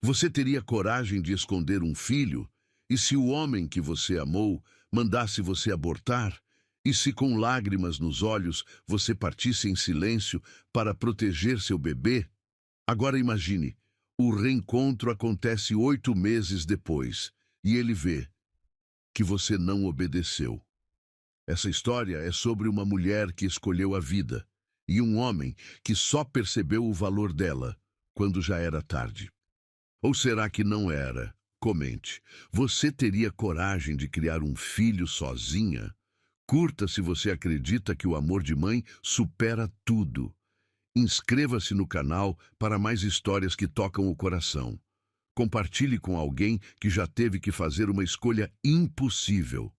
Você teria coragem de esconder um filho? E se o homem que você amou mandasse você abortar? E se com lágrimas nos olhos você partisse em silêncio para proteger seu bebê? Agora imagine, o reencontro acontece 8 meses depois, e ele vê que você não obedeceu. Essa história é sobre uma mulher que escolheu a vida, e um homem que só percebeu o valor dela quando já era tarde. Ou será que não era? Comente. Você teria coragem de criar um filho sozinha? Curta se você acredita que o amor de mãe supera tudo. Inscreva-se no canal para mais histórias que tocam o coração. Compartilhe com alguém que já teve que fazer uma escolha impossível.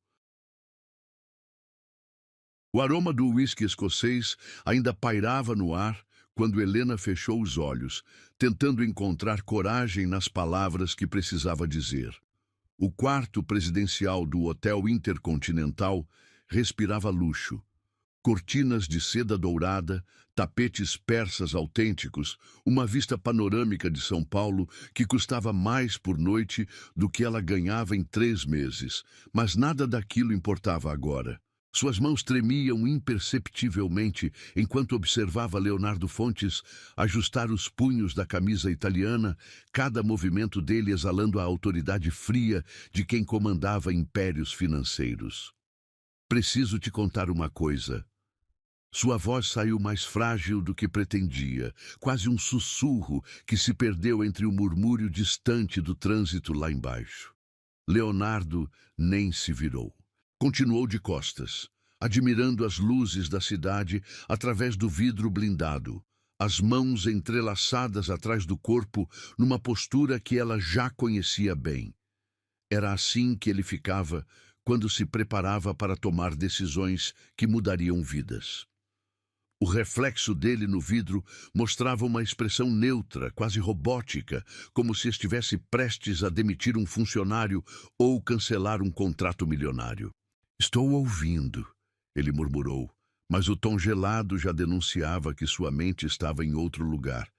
O aroma do uísque escocês ainda pairava no ar quando Helena fechou os olhos, tentando encontrar coragem nas palavras que precisava dizer. O quarto presidencial do Hotel Intercontinental respirava luxo. Cortinas de seda dourada, tapetes persas autênticos, uma vista panorâmica de São Paulo que custava mais por noite do que ela ganhava em 3 meses. Mas nada daquilo importava agora. Suas mãos tremiam imperceptivelmente enquanto observava Leonardo Fontes ajustar os punhos da camisa italiana, cada movimento dele exalando a autoridade fria de quem comandava impérios financeiros. Preciso te contar uma coisa. Sua voz saiu mais frágil do que pretendia, quase um sussurro que se perdeu entre o murmúrio distante do trânsito lá embaixo. Leonardo nem se virou. Continuou de costas, admirando as luzes da cidade através do vidro blindado, as mãos entrelaçadas atrás do corpo numa postura que ela já conhecia bem. Era assim que ele ficava quando se preparava para tomar decisões que mudariam vidas. O reflexo dele no vidro mostrava uma expressão neutra, quase robótica, como se estivesse prestes a demitir um funcionário ou cancelar um contrato milionário. "Estou ouvindo", ele murmurou, mas o tom gelado já denunciava que sua mente estava em outro lugar,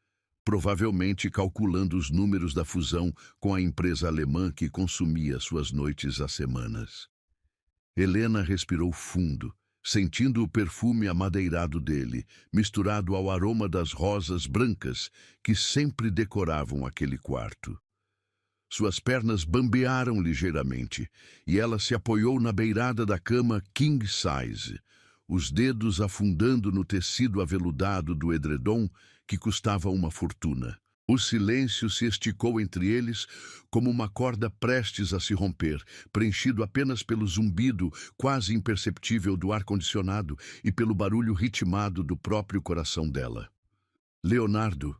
provavelmente calculando os números da fusão com a empresa alemã que consumia suas noites há semanas. Helena respirou fundo, sentindo o perfume amadeirado dele, misturado ao aroma das rosas brancas que sempre decoravam aquele quarto. Suas pernas bambearam ligeiramente, e ela se apoiou na beirada da cama king size, os dedos afundando no tecido aveludado do edredom que custava uma fortuna. O silêncio se esticou entre eles como uma corda prestes a se romper, preenchido apenas pelo zumbido quase imperceptível do ar-condicionado e pelo barulho ritmado do próprio coração dela. "Leonardo",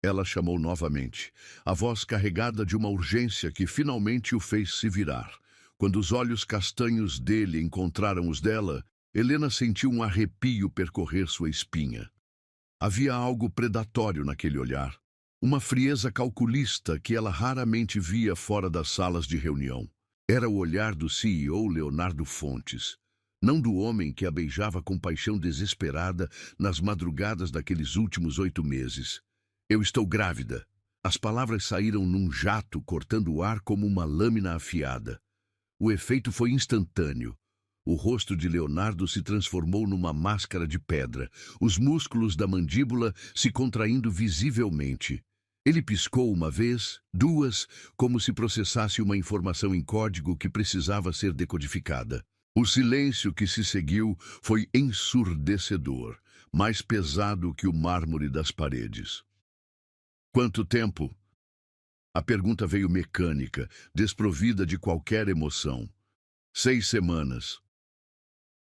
ela chamou novamente, a voz carregada de uma urgência que finalmente o fez se virar. Quando os olhos castanhos dele encontraram os dela, Helena sentiu um arrepio percorrer sua espinha. Havia algo predatório naquele olhar. Uma frieza calculista que ela raramente via fora das salas de reunião. Era o olhar do CEO Leonardo Fontes, não do homem que a beijava com paixão desesperada nas madrugadas daqueles últimos 8 meses. "Eu estou grávida." As palavras saíram num jato, cortando o ar como uma lâmina afiada. O efeito foi instantâneo. O rosto de Leonardo se transformou numa máscara de pedra, os músculos da mandíbula se contraindo visivelmente. Ele piscou uma vez, duas, como se processasse uma informação em código que precisava ser decodificada. O silêncio que se seguiu foi ensurdecedor, mais pesado que o mármore das paredes. "Quanto tempo?" A pergunta veio mecânica, desprovida de qualquer emoção. 6 semanas.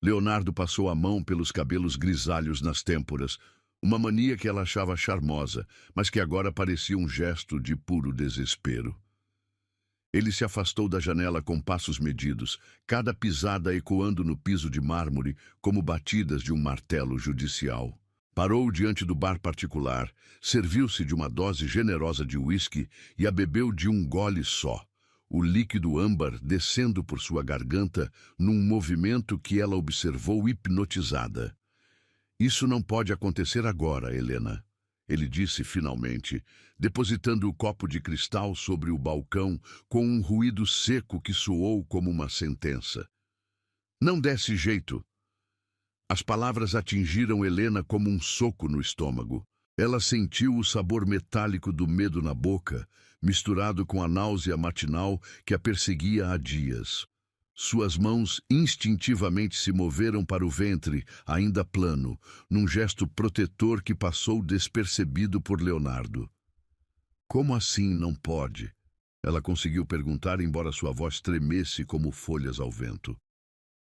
Leonardo passou a mão pelos cabelos grisalhos nas têmporas, uma mania que ela achava charmosa, mas que agora parecia um gesto de puro desespero. Ele se afastou da janela com passos medidos, cada pisada ecoando no piso de mármore como batidas de um martelo judicial. Parou diante do bar particular, serviu-se de uma dose generosa de uísque e a bebeu de um gole só, o líquido âmbar descendo por sua garganta num movimento que ela observou hipnotizada. "Isso não pode acontecer agora, Helena." ele disse finalmente, depositando o copo de cristal sobre o balcão com um ruído seco que soou como uma sentença. Não desse jeito. As palavras atingiram Helena como um soco no estômago. Ela sentiu o sabor metálico do medo na boca, misturado com a náusea matinal que a perseguia há dias. Suas mãos instintivamente se moveram para o ventre, ainda plano, num gesto protetor que passou despercebido por Leonardo. Como assim não pode? Ela conseguiu perguntar, embora sua voz tremesse como folhas ao vento.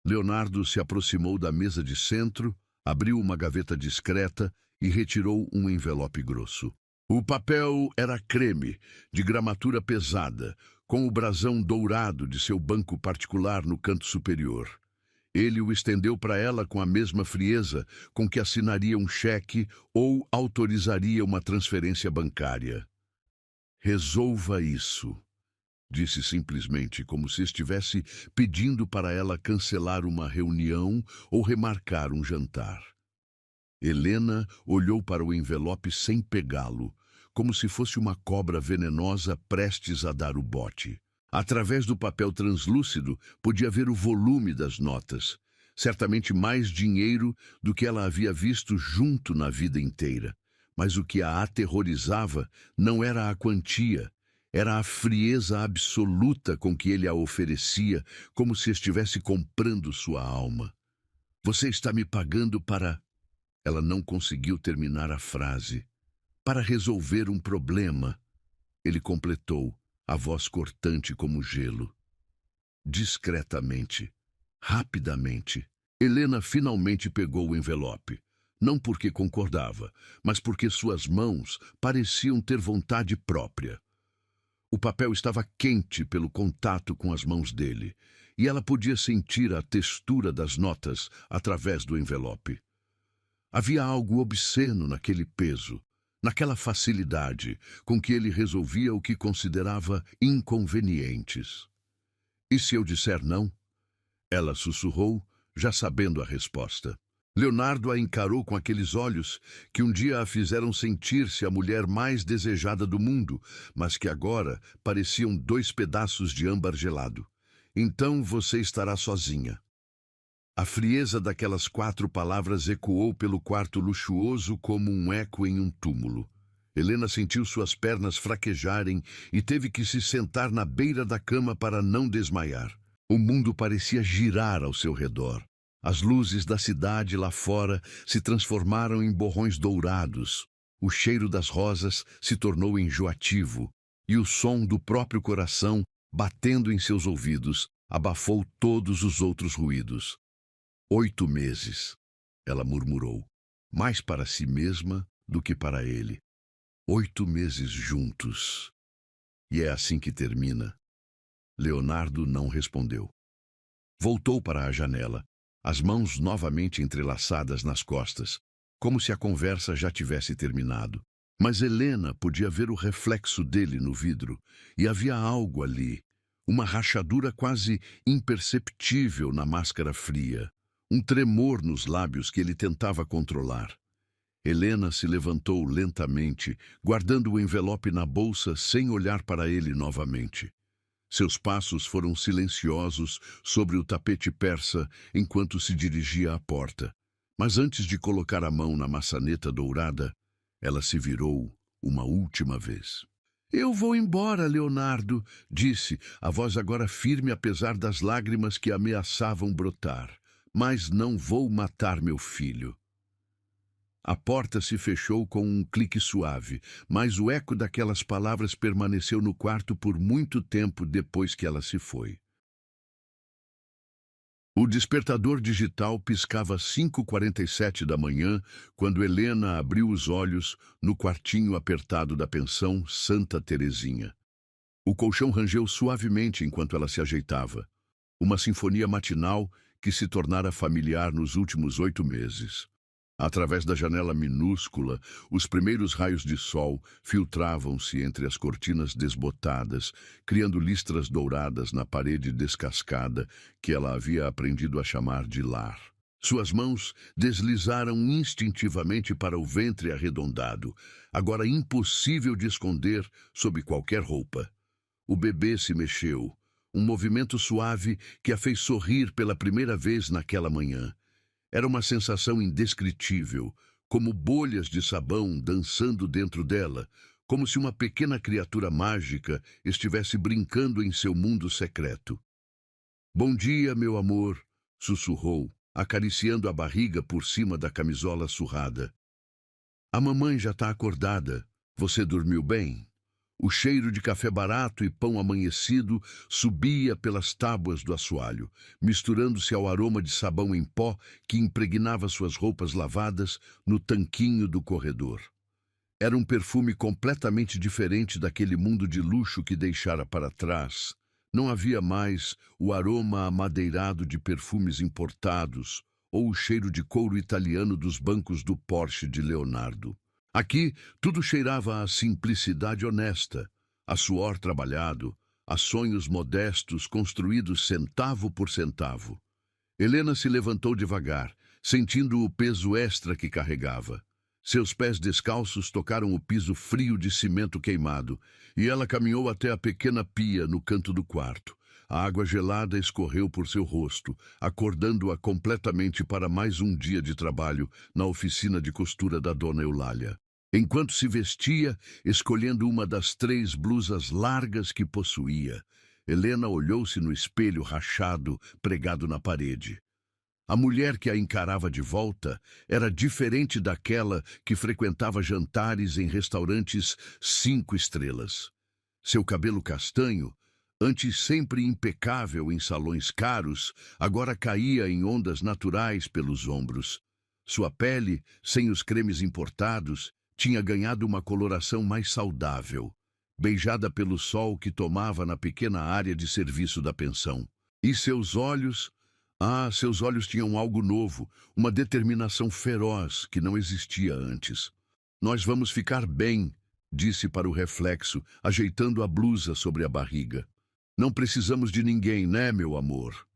Leonardo se aproximou da mesa de centro, abriu uma gaveta discreta e retirou um envelope grosso. O papel era creme, de gramatura pesada, com o brasão dourado de seu banco particular no canto superior. Ele o estendeu para ela com a mesma frieza com que assinaria um cheque ou autorizaria uma transferência bancária. Resolva isso, disse simplesmente, como se estivesse pedindo para ela cancelar uma reunião ou remarcar um jantar. Helena olhou para o envelope sem pegá-lo, como se fosse uma cobra venenosa prestes a dar o bote. Através do papel translúcido, podia ver o volume das notas, certamente mais dinheiro do que ela havia visto junto na vida inteira. Mas o que a aterrorizava não era a quantia, era a frieza absoluta com que ele a oferecia, como se estivesse comprando sua alma. Você está me pagando para... Ela não conseguiu terminar a frase. Para resolver um problema, ele completou, a voz cortante como gelo. Discretamente, rapidamente, Helena finalmente pegou o envelope. Não porque concordava, mas porque suas mãos pareciam ter vontade própria. O papel estava quente pelo contato com as mãos dele, e ela podia sentir a textura das notas através do envelope. Havia algo obsceno naquele peso, naquela facilidade com que ele resolvia o que considerava inconvenientes. E se eu disser não? Ela sussurrou, já sabendo a resposta. Leonardo a encarou com aqueles olhos que um dia a fizeram sentir-se a mulher mais desejada do mundo, mas que agora pareciam 2 pedaços de âmbar gelado. Então você estará sozinha. A frieza daquelas 4 palavras ecoou pelo quarto luxuoso como um eco em um túmulo. Helena sentiu suas pernas fraquejarem e teve que se sentar na beira da cama para não desmaiar. O mundo parecia girar ao seu redor. As luzes da cidade lá fora se transformaram em borrões dourados. O cheiro das rosas se tornou enjoativo, e o som do próprio coração, batendo em seus ouvidos, abafou todos os outros ruídos. 8 meses, ela murmurou, mais para si mesma do que para ele. 8 meses juntos. E é assim que termina. Leonardo não respondeu. Voltou para a janela, as mãos novamente entrelaçadas nas costas, como se a conversa já tivesse terminado. Mas Helena podia ver o reflexo dele no vidro, e havia algo ali, uma rachadura quase imperceptível na máscara fria, um tremor nos lábios que ele tentava controlar. Helena se levantou lentamente, guardando o envelope na bolsa sem olhar para ele novamente. Seus passos foram silenciosos sobre o tapete persa enquanto se dirigia à porta. Mas antes de colocar a mão na maçaneta dourada, ela se virou uma última vez. Eu vou embora, Leonardo, disse, a voz agora firme apesar das lágrimas que ameaçavam brotar. Mas não vou matar meu filho. A porta se fechou com um clique suave, mas o eco daquelas palavras permaneceu no quarto por muito tempo depois que ela se foi. O despertador digital piscava às 5h47 da manhã, quando Helena abriu os olhos no quartinho apertado da pensão Santa Terezinha. O colchão rangeu suavemente enquanto ela se ajeitava. Uma sinfonia matinal que se tornara familiar nos últimos 8 meses. Através da janela minúscula, os primeiros raios de sol filtravam-se entre as cortinas desbotadas, criando listras douradas na parede descascada que ela havia aprendido a chamar de lar. Suas mãos deslizaram instintivamente para o ventre arredondado, agora impossível de esconder sob qualquer roupa. O bebê se mexeu, um movimento suave que a fez sorrir pela primeira vez naquela manhã. Era uma sensação indescritível, como bolhas de sabão dançando dentro dela, como se uma pequena criatura mágica estivesse brincando em seu mundo secreto. Bom dia, meu amor, sussurrou, acariciando a barriga por cima da camisola surrada. A mamãe já está acordada. Você dormiu bem? O cheiro de café barato e pão amanhecido subia pelas tábuas do assoalho, misturando-se ao aroma de sabão em pó que impregnava suas roupas lavadas no tanquinho do corredor. Era um perfume completamente diferente daquele mundo de luxo que deixara para trás. Não havia mais o aroma amadeirado de perfumes importados ou o cheiro de couro italiano dos bancos do Porsche de Leonardo. Aqui, tudo cheirava a simplicidade honesta, a suor trabalhado, a sonhos modestos construídos centavo por centavo. Helena se levantou devagar, sentindo o peso extra que carregava. Seus pés descalços tocaram o piso frio de cimento queimado, e ela caminhou até a pequena pia no canto do quarto. A água gelada escorreu por seu rosto, acordando-a completamente para mais um dia de trabalho na oficina de costura da dona Eulália. Enquanto se vestia, escolhendo uma das 3 blusas largas que possuía, Helena olhou-se no espelho rachado pregado na parede. A mulher que a encarava de volta era diferente daquela que frequentava jantares em restaurantes 5 estrelas. Seu cabelo castanho, antes sempre impecável em salões caros, agora caía em ondas naturais pelos ombros. Sua pele, sem os cremes importados, tinha ganhado uma coloração mais saudável, beijada pelo sol que tomava na pequena área de serviço da pensão. E seus olhos... seus olhos tinham algo novo, uma determinação feroz que não existia antes. Nós vamos ficar bem, disse para o reflexo, ajeitando a blusa sobre a barriga. Não precisamos de ninguém, né, meu amor?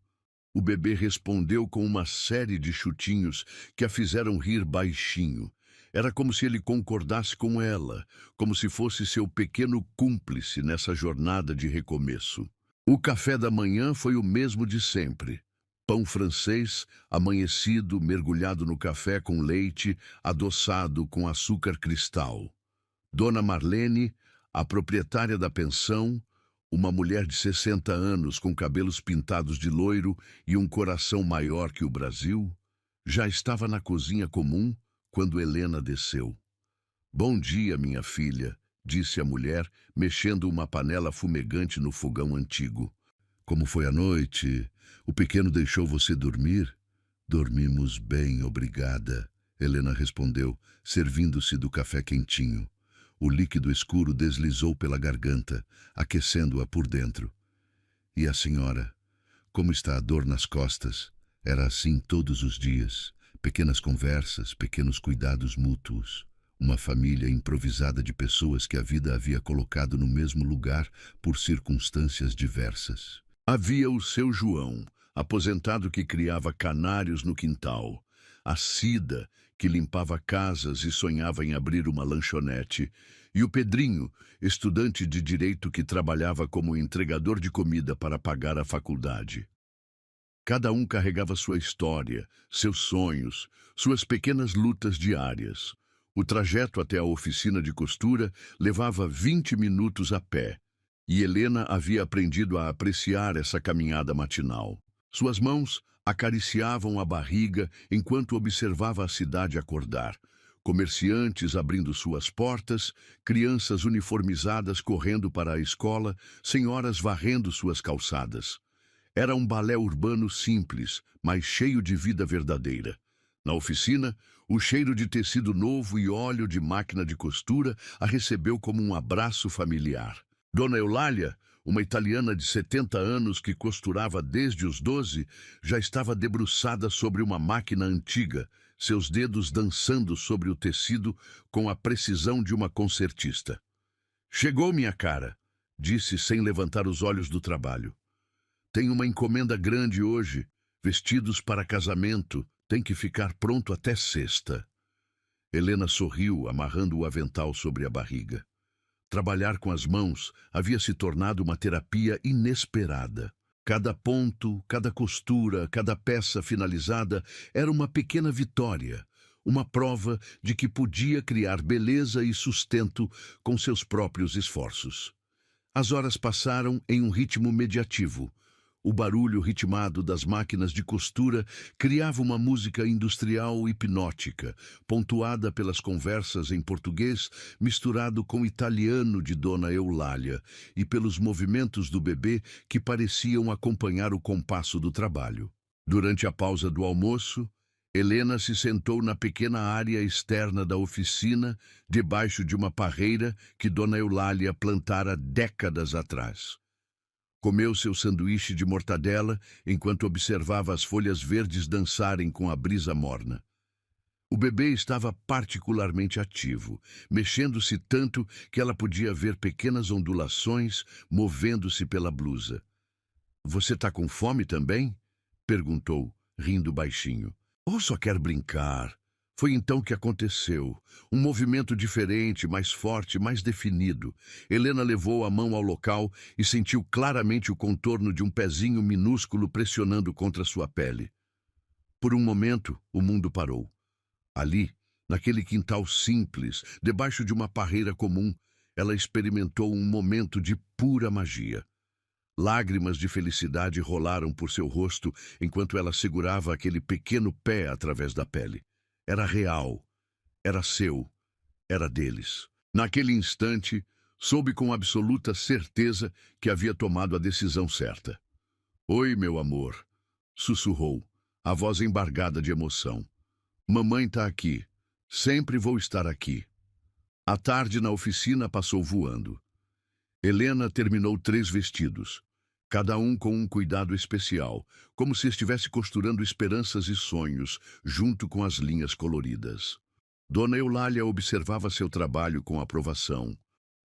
O bebê respondeu com uma série de chutinhos que a fizeram rir baixinho. Era como se ele concordasse com ela, como se fosse seu pequeno cúmplice nessa jornada de recomeço. O café da manhã foi o mesmo de sempre. Pão francês, amanhecido, mergulhado no café com leite, adoçado com açúcar cristal. Dona Marlene, a proprietária da pensão, uma mulher de 60 anos com cabelos pintados de loiro e um coração maior que o Brasil, já estava na cozinha comum quando Helena desceu. Bom dia, minha filha, disse a mulher, mexendo uma panela fumegante no fogão antigo. Como foi a noite? O pequeno deixou você dormir? Dormimos bem, obrigada, Helena respondeu, servindo-se do café quentinho. O líquido escuro deslizou pela garganta, aquecendo-a por dentro. E a senhora? Como está a dor nas costas? Era assim todos os dias. Pequenas conversas, pequenos cuidados mútuos. Uma família improvisada de pessoas que a vida havia colocado no mesmo lugar por circunstâncias diversas. Havia o seu João, aposentado que criava canários no quintal. A Cida, que limpava casas e sonhava em abrir uma lanchonete. E o Pedrinho, estudante de direito que trabalhava como entregador de comida para pagar a faculdade. Cada um carregava sua história, seus sonhos, suas pequenas lutas diárias. O trajeto até a oficina de costura levava 20 minutos a pé, e Helena havia aprendido a apreciar essa caminhada matinal. Suas mãos acariciavam a barriga enquanto observava a cidade acordar. Comerciantes abrindo suas portas, crianças uniformizadas correndo para a escola, senhoras varrendo suas calçadas. Era um balé urbano simples, mas cheio de vida verdadeira. Na oficina, o cheiro de tecido novo e óleo de máquina de costura a recebeu como um abraço familiar. Dona Eulália, uma italiana de 70 anos que costurava desde os 12, já estava debruçada sobre uma máquina antiga, seus dedos dançando sobre o tecido com a precisão de uma concertista. "Chegou, minha cara", disse sem levantar os olhos do trabalho. "Tenho uma encomenda grande hoje, vestidos para casamento", Tem que ficar pronto até sexta. Helena sorriu, amarrando o avental sobre a barriga. Trabalhar com as mãos havia se tornado uma terapia inesperada. Cada ponto, cada costura, cada peça finalizada era uma pequena vitória, uma prova de que podia criar beleza e sustento com seus próprios esforços. As horas passaram em um ritmo mediativo. O barulho ritmado das máquinas de costura criava uma música industrial hipnótica, pontuada pelas conversas em português misturado com italiano de Dona Eulália e pelos movimentos do bebê que pareciam acompanhar o compasso do trabalho. Durante a pausa do almoço, Helena se sentou na pequena área externa da oficina, debaixo de uma parreira que Dona Eulália plantara décadas atrás. Comeu seu sanduíche de mortadela enquanto observava as folhas verdes dançarem com a brisa morna. O bebê estava particularmente ativo, mexendo-se tanto que ela podia ver pequenas ondulações movendo-se pela blusa. "Você tá com fome também?" perguntou, rindo baixinho. "Ou só quer brincar?" Foi então que aconteceu. Um movimento diferente, mais forte, mais definido. Helena levou a mão ao local e sentiu claramente o contorno de um pezinho minúsculo pressionando contra sua pele. Por um momento, o mundo parou. Ali, naquele quintal simples, debaixo de uma parreira comum, ela experimentou um momento de pura magia. Lágrimas de felicidade rolaram por seu rosto enquanto ela segurava aquele pequeno pé através da pele. Era real, era seu, era deles. Naquele instante, soube com absoluta certeza que havia tomado a decisão certa. "Oi, meu amor", sussurrou, a voz embargada de emoção. "Mamãe tá aqui. Sempre vou estar aqui." A tarde na oficina passou voando. Helena terminou 3 vestidos, cada um com um cuidado especial, como se estivesse costurando esperanças e sonhos, junto com as linhas coloridas. Dona Eulália observava seu trabalho com aprovação,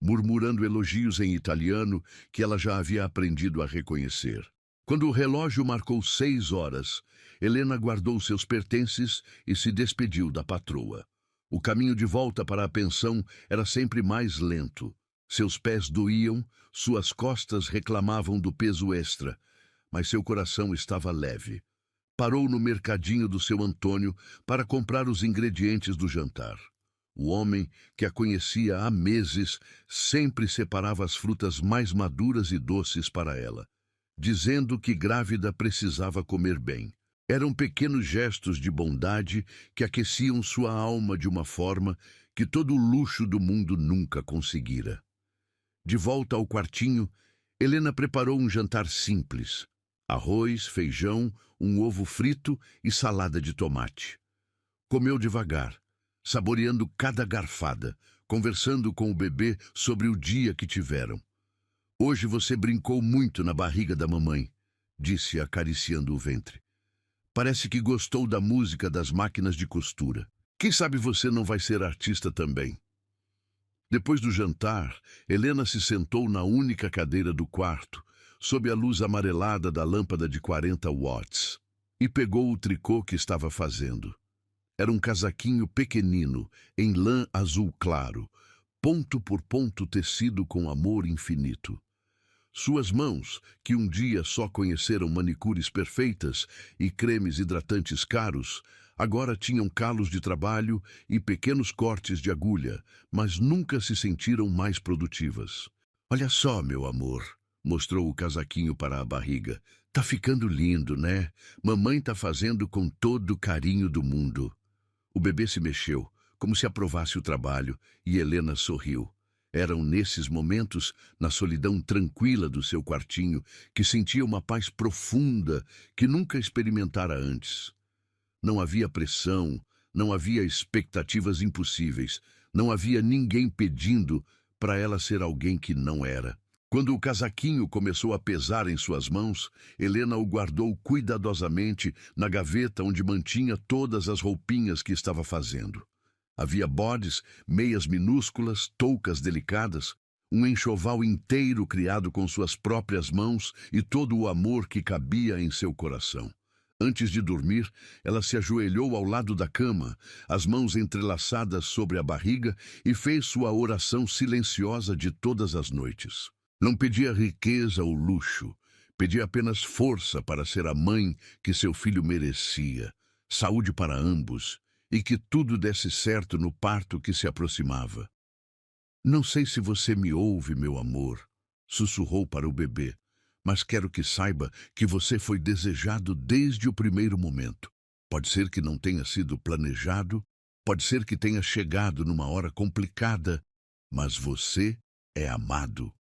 murmurando elogios em italiano que ela já havia aprendido a reconhecer. Quando o relógio marcou 6 horas, Helena guardou seus pertences e se despediu da patroa. O caminho de volta para a pensão era sempre mais lento. Seus pés doíam, suas costas reclamavam do peso extra, mas seu coração estava leve. Parou no mercadinho do seu Antônio para comprar os ingredientes do jantar. O homem, que a conhecia há meses, sempre separava as frutas mais maduras e doces para ela, dizendo que grávida precisava comer bem. Eram pequenos gestos de bondade que aqueciam sua alma de uma forma que todo o luxo do mundo nunca conseguira. De volta ao quartinho, Helena preparou um jantar simples: arroz, feijão, um ovo frito e salada de tomate. Comeu devagar, saboreando cada garfada, conversando com o bebê sobre o dia que tiveram. "Hoje você brincou muito na barriga da mamãe", disse acariciando o ventre. "Parece que gostou da música das máquinas de costura. Quem sabe você não vai ser artista também?" Depois do jantar, Helena se sentou na única cadeira do quarto, sob a luz amarelada da lâmpada de 40 watts, e pegou o tricô que estava fazendo. Era um casaquinho pequenino, em lã azul claro, ponto por ponto tecido com amor infinito. Suas mãos, que um dia só conheceram manicures perfeitas e cremes hidratantes caros, agora tinham calos de trabalho e pequenos cortes de agulha, mas nunca se sentiram mais produtivas. "Olha só, meu amor", mostrou o casaquinho para a barriga. "Tá ficando lindo, né? Mamãe tá fazendo com todo o carinho do mundo." O bebê se mexeu, como se aprovasse o trabalho, e Helena sorriu. Eram nesses momentos, na solidão tranquila do seu quartinho, que sentia uma paz profunda que nunca experimentara antes. Não havia pressão, não havia expectativas impossíveis, não havia ninguém pedindo para ela ser alguém que não era. Quando o casaquinho começou a pesar em suas mãos, Helena o guardou cuidadosamente na gaveta onde mantinha todas as roupinhas que estava fazendo. Havia bodes, meias minúsculas, toucas delicadas, um enxoval inteiro criado com suas próprias mãos e todo o amor que cabia em seu coração. Antes de dormir, ela se ajoelhou ao lado da cama, as mãos entrelaçadas sobre a barriga, e fez sua oração silenciosa de todas as noites. Não pedia riqueza ou luxo, pedia apenas força para ser a mãe que seu filho merecia, saúde para ambos, e que tudo desse certo no parto que se aproximava. Não sei se você me ouve, meu amor, sussurrou para o bebê, mas quero que saiba que você foi desejado desde o primeiro momento. Pode ser que não tenha sido planejado, pode ser que tenha chegado numa hora complicada, mas você é amado,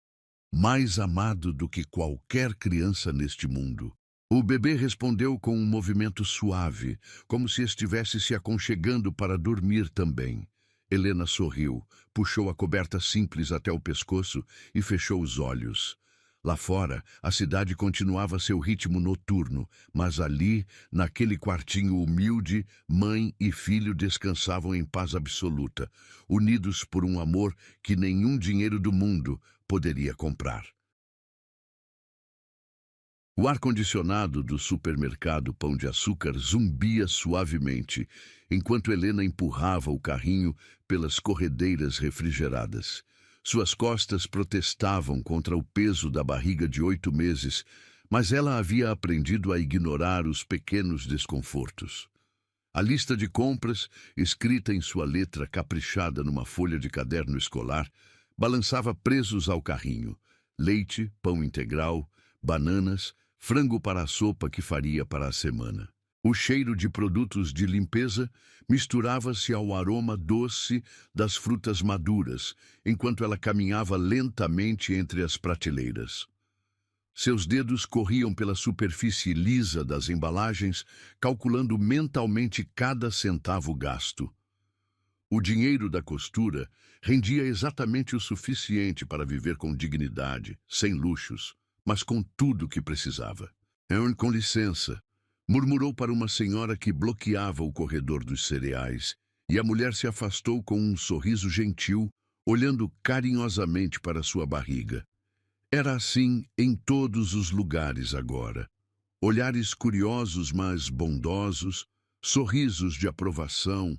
mais amado do que qualquer criança neste mundo. O bebê respondeu com um movimento suave, como se estivesse se aconchegando para dormir também. Helena sorriu, puxou a coberta simples até o pescoço e fechou os olhos. Lá fora, a cidade continuava seu ritmo noturno, mas ali, naquele quartinho humilde, mãe e filho descansavam em paz absoluta, unidos por um amor que nenhum dinheiro do mundo poderia comprar. O ar-condicionado do supermercado Pão de Açúcar zumbia suavemente, enquanto Helena empurrava o carrinho pelas corredeiras refrigeradas. Suas costas protestavam contra o peso da barriga de 8 meses, mas ela havia aprendido a ignorar os pequenos desconfortos. A lista de compras, escrita em sua letra caprichada numa folha de caderno escolar, balançava presos ao carrinho: leite, pão integral, bananas, frango para a sopa que faria para a semana. O cheiro de produtos de limpeza misturava-se ao aroma doce das frutas maduras, enquanto ela caminhava lentamente entre as prateleiras. Seus dedos corriam pela superfície lisa das embalagens, calculando mentalmente cada centavo gasto. O dinheiro da costura rendia exatamente o suficiente para viver com dignidade, sem luxos, mas com tudo o que precisava. Com licença, murmurou para uma senhora que bloqueava o corredor dos cereais, e a mulher se afastou com um sorriso gentil, olhando carinhosamente para sua barriga. Era assim em todos os lugares agora. Olhares curiosos, mas bondosos, sorrisos de aprovação,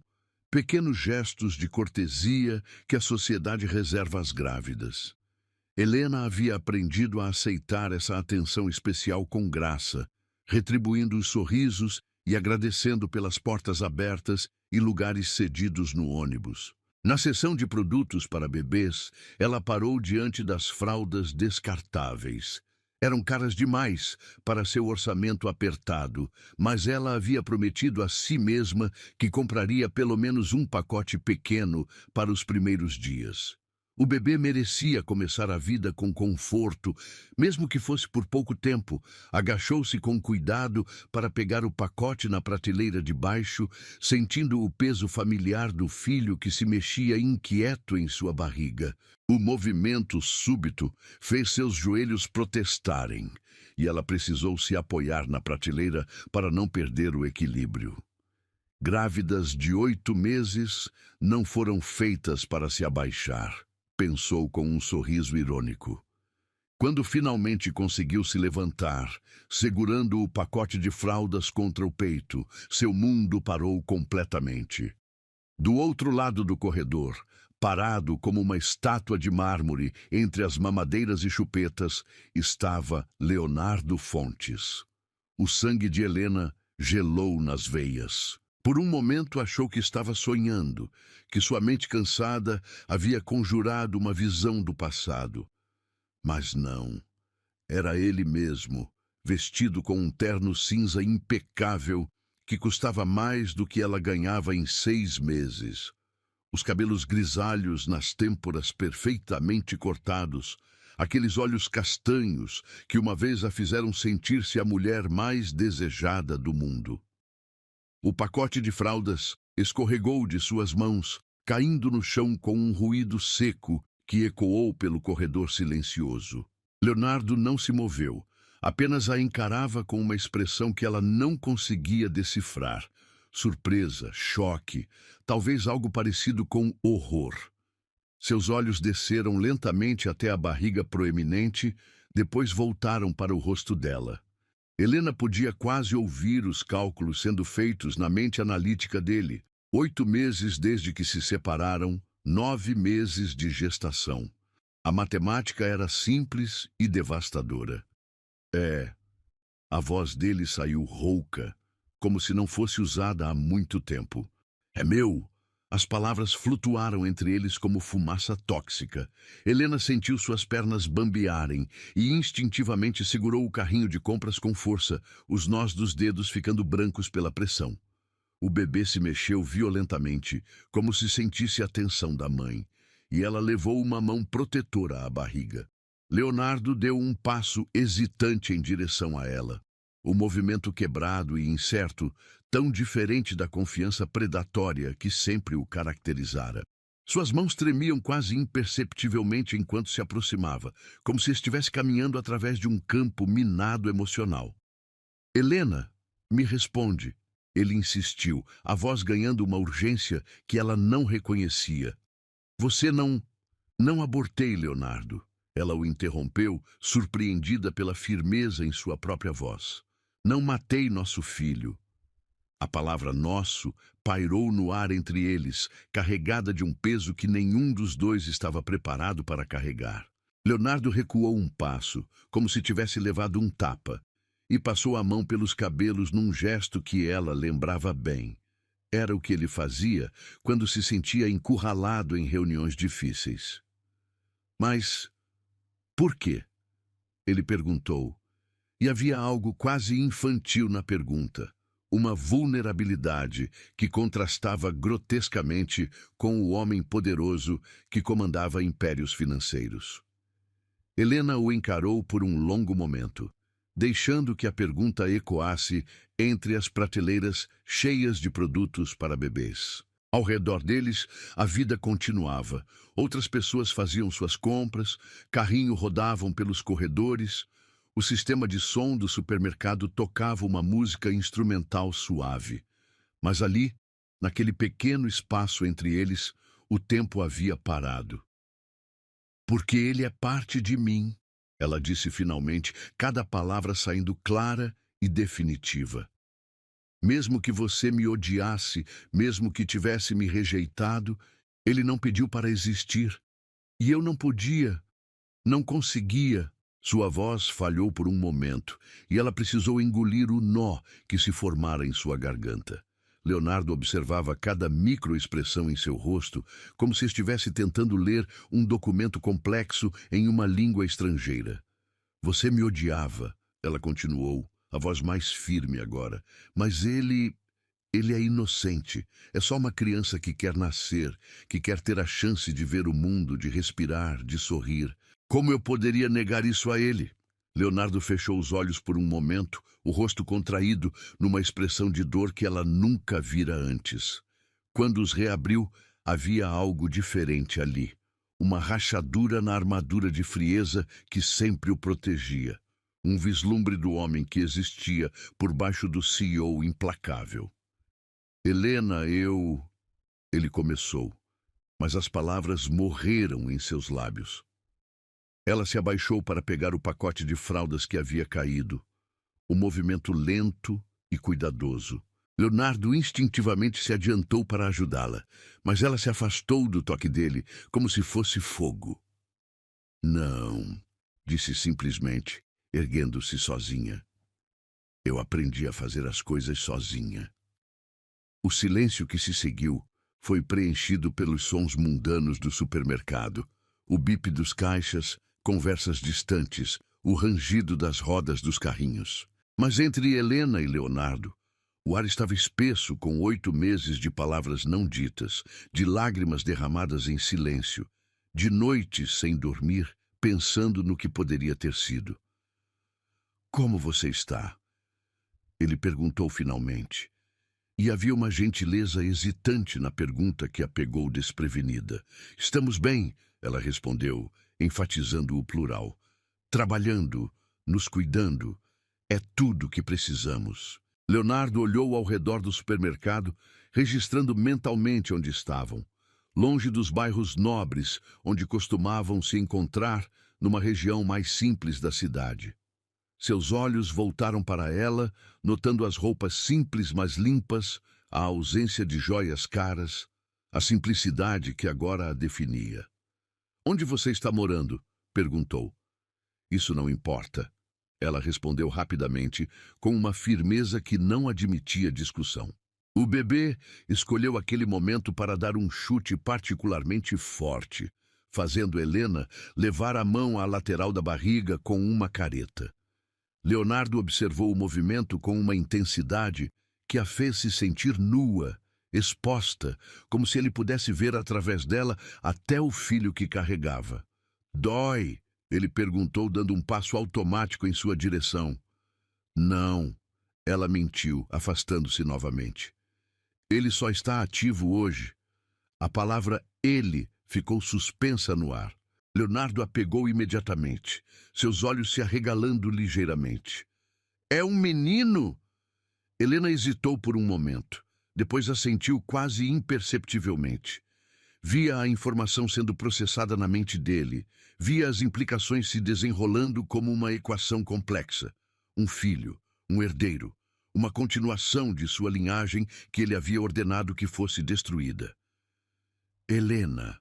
pequenos gestos de cortesia que a sociedade reserva às grávidas. Helena havia aprendido a aceitar essa atenção especial com graça, retribuindo os sorrisos e agradecendo pelas portas abertas e lugares cedidos no ônibus. Na seção de produtos para bebês, ela parou diante das fraldas descartáveis. Eram caras demais para seu orçamento apertado, mas ela havia prometido a si mesma que compraria pelo menos um pacote pequeno para os primeiros dias. O bebê merecia começar a vida com conforto, mesmo que fosse por pouco tempo. Agachou-se com cuidado para pegar o pacote na prateleira de baixo, sentindo o peso familiar do filho que se mexia inquieto em sua barriga. O movimento súbito fez seus joelhos protestarem, e ela precisou se apoiar na prateleira para não perder o equilíbrio. Grávidas de 8 meses não foram feitas para se abaixar, pensou com um sorriso irônico. Quando finalmente conseguiu se levantar, segurando o pacote de fraldas contra o peito, seu mundo parou completamente. Do outro lado do corredor, parado como uma estátua de mármore entre as mamadeiras e chupetas, estava Leonardo Fontes. O sangue de Helena gelou nas veias. Por um momento achou que estava sonhando, que sua mente cansada havia conjurado uma visão do passado. Mas não. Era ele mesmo, vestido com um terno cinza impecável que custava mais do que ela ganhava em 6 meses. Os cabelos grisalhos nas têmporas perfeitamente cortados, aqueles olhos castanhos que uma vez a fizeram sentir-se a mulher mais desejada do mundo. O pacote de fraldas escorregou de suas mãos, caindo no chão com um ruído seco que ecoou pelo corredor silencioso. Leonardo não se moveu, apenas a encarava com uma expressão que ela não conseguia decifrar. Surpresa, choque, talvez algo parecido com horror. Seus olhos desceram lentamente até a barriga proeminente, depois voltaram para o rosto dela. Helena podia quase ouvir os cálculos sendo feitos na mente analítica dele. 8 meses desde que se separaram, 9 meses de gestação. A matemática era simples e devastadora. É, a voz dele saiu rouca, como se não fosse usada há muito tempo. É meu! As palavras flutuaram entre eles como fumaça tóxica. Helena sentiu suas pernas bambearem e instintivamente segurou o carrinho de compras com força, os nós dos dedos ficando brancos pela pressão. O bebê se mexeu violentamente, como se sentisse a tensão da mãe, e ela levou uma mão protetora à barriga. Leonardo deu um passo hesitante em direção a ela. O movimento quebrado e incerto, tão diferente da confiança predatória que sempre o caracterizara. Suas mãos tremiam quase imperceptivelmente enquanto se aproximava, como se estivesse caminhando através de um campo minado emocional. Helena, me responde. Ele insistiu, a voz ganhando uma urgência que ela não reconhecia. Você não... Não abortei, Leonardo. Ela o interrompeu, surpreendida pela firmeza em sua própria voz. Não matei nosso filho. A palavra nosso pairou no ar entre eles, carregada de um peso que nenhum dos dois estava preparado para carregar. Leonardo recuou um passo, como se tivesse levado um tapa, e passou a mão pelos cabelos num gesto que ela lembrava bem. Era o que ele fazia quando se sentia encurralado em reuniões difíceis. Mas por quê? Ele perguntou. E havia algo quase infantil na pergunta, uma vulnerabilidade que contrastava grotescamente com o homem poderoso que comandava impérios financeiros. Helena o encarou por um longo momento, deixando que a pergunta ecoasse entre as prateleiras cheias de produtos para bebês. Ao redor deles, a vida continuava. Outras pessoas faziam suas compras, carrinhos rodavam pelos corredores. O sistema de som do supermercado tocava uma música instrumental suave. Mas ali, naquele pequeno espaço entre eles, o tempo havia parado. Porque ele é parte de mim, ela disse finalmente, cada palavra saindo clara e definitiva. Mesmo que você me odiasse, mesmo que tivesse me rejeitado, ele não pediu para existir. E eu não podia, não conseguia. Sua voz falhou por um momento, e ela precisou engolir o nó que se formara em sua garganta. Leonardo observava cada microexpressão em seu rosto, como se estivesse tentando ler um documento complexo em uma língua estrangeira. Você me odiava, ela continuou, a voz mais firme agora, mas ele é inocente. É só uma criança que quer nascer, que quer ter a chance de ver o mundo, de respirar, de sorrir. Como eu poderia negar isso a ele? Leonardo fechou os olhos por um momento, o rosto contraído, numa expressão de dor que ela nunca vira antes. Quando os reabriu, havia algo diferente ali. Uma rachadura na armadura de frieza que sempre o protegia. Um vislumbre do homem que existia por baixo do CEO implacável. Helena, Ele começou, mas as palavras morreram em seus lábios. Ela se abaixou para pegar o pacote de fraldas que havia caído. O movimento lento e cuidadoso. Leonardo instintivamente se adiantou para ajudá-la, mas ela se afastou do toque dele, como se fosse fogo. Não, disse simplesmente, erguendo-se sozinha. Eu aprendi a fazer as coisas sozinha. O silêncio que se seguiu foi preenchido pelos sons mundanos do supermercado, o bip dos caixas, conversas distantes, o rangido das rodas dos carrinhos. Mas entre Helena e Leonardo, o ar estava espesso com 8 meses de palavras não ditas, de lágrimas derramadas em silêncio, de noites sem dormir, pensando no que poderia ter sido. Como você está? Ele perguntou finalmente. E havia uma gentileza hesitante na pergunta que a pegou desprevenida. Estamos bem, ela respondeu, enfatizando o plural. Trabalhando, nos cuidando, é tudo o que precisamos. Leonardo olhou ao redor do supermercado, registrando mentalmente onde estavam. Longe dos bairros nobres, onde costumavam se encontrar, numa região mais simples da cidade. Seus olhos voltaram para ela, notando as roupas simples mas limpas, a ausência de joias caras, a simplicidade que agora a definia. "Onde você está morando?" perguntou. "Isso não importa." Ela respondeu rapidamente, com uma firmeza que não admitia discussão. O bebê escolheu aquele momento para dar um chute particularmente forte, fazendo Helena levar a mão à lateral da barriga com uma careta. Leonardo observou o movimento com uma intensidade que a fez se sentir nua, exposta, como se ele pudesse ver através dela até o filho que carregava. "Dói?" ele perguntou, dando um passo automático em sua direção. "Não." Ela mentiu, afastando-se novamente. "Ele só está ativo hoje." A palavra "ele" ficou suspensa no ar. Leonardo a pegou imediatamente, seus olhos se arregalando ligeiramente. "É um menino?" Helena hesitou por um momento. Depois assentiu quase imperceptivelmente. Via a informação sendo processada na mente dele. Via as implicações se desenrolando como uma equação complexa. Um filho, um herdeiro, uma continuação de sua linhagem que ele havia ordenado que fosse destruída. "Helena",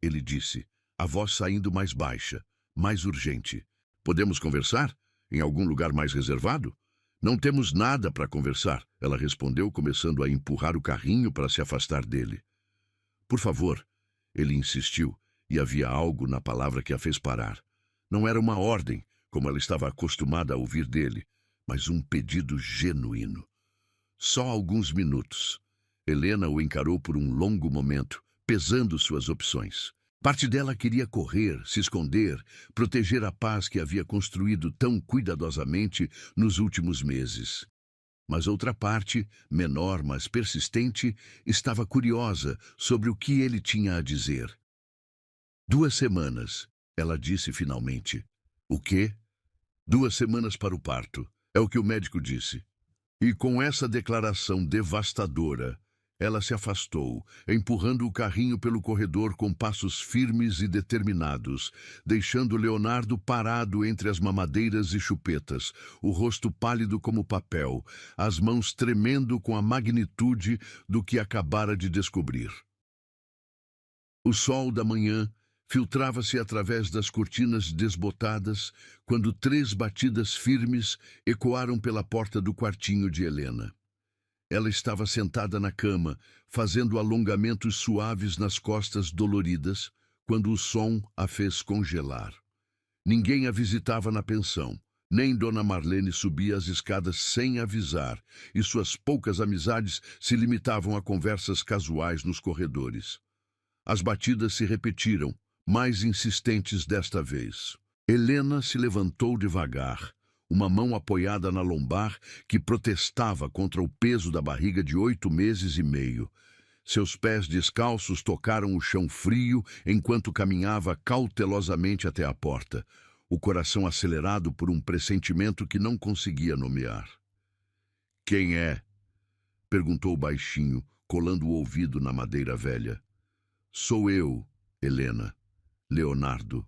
ele disse, a voz saindo mais baixa, mais urgente. "Podemos conversar? Em algum lugar mais reservado?" "Não temos nada para conversar", ela respondeu, começando a empurrar o carrinho para se afastar dele. "Por favor", ele insistiu, e havia algo na palavra que a fez parar. Não era uma ordem, como ela estava acostumada a ouvir dele, mas um pedido genuíno. Só alguns minutos. Helena o encarou por um longo momento, pesando suas opções. Parte dela queria correr, se esconder, proteger a paz que havia construído tão cuidadosamente nos últimos meses. Mas outra parte, menor mas persistente, estava curiosa sobre o que ele tinha a dizer. "2 semanas", ela disse finalmente. "O quê?" "2 semanas para o parto. É o que o médico disse." E com essa declaração devastadora, ela se afastou, empurrando o carrinho pelo corredor com passos firmes e determinados, deixando Leonardo parado entre as mamadeiras e chupetas, o rosto pálido como papel, as mãos tremendo com a magnitude do que acabara de descobrir. O sol da manhã filtrava-se através das cortinas desbotadas quando 3 batidas firmes ecoaram pela porta do quartinho de Helena. Ela estava sentada na cama, fazendo alongamentos suaves nas costas doloridas, quando o som a fez congelar. Ninguém a visitava na pensão, nem Dona Marlene subia as escadas sem avisar, e suas poucas amizades se limitavam a conversas casuais nos corredores. As batidas se repetiram, mais insistentes desta vez. Helena se levantou devagar, uma mão apoiada na lombar que protestava contra o peso da barriga de 8 meses e meio. Seus pés descalços tocaram o chão frio enquanto caminhava cautelosamente até a porta, o coração acelerado por um pressentimento que não conseguia nomear. "Quem é?" perguntou baixinho, colando o ouvido na madeira velha. "Sou eu, Helena. Leonardo."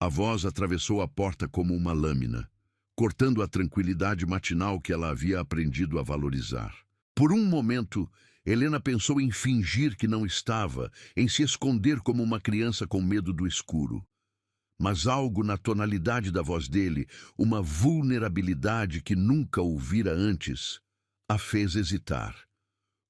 A voz atravessou a porta como uma lâmina, cortando a tranquilidade matinal que ela havia aprendido a valorizar. Por um momento, Helena pensou em fingir que não estava, em se esconder como uma criança com medo do escuro. Mas algo na tonalidade da voz dele, uma vulnerabilidade que nunca ouvira antes, a fez hesitar.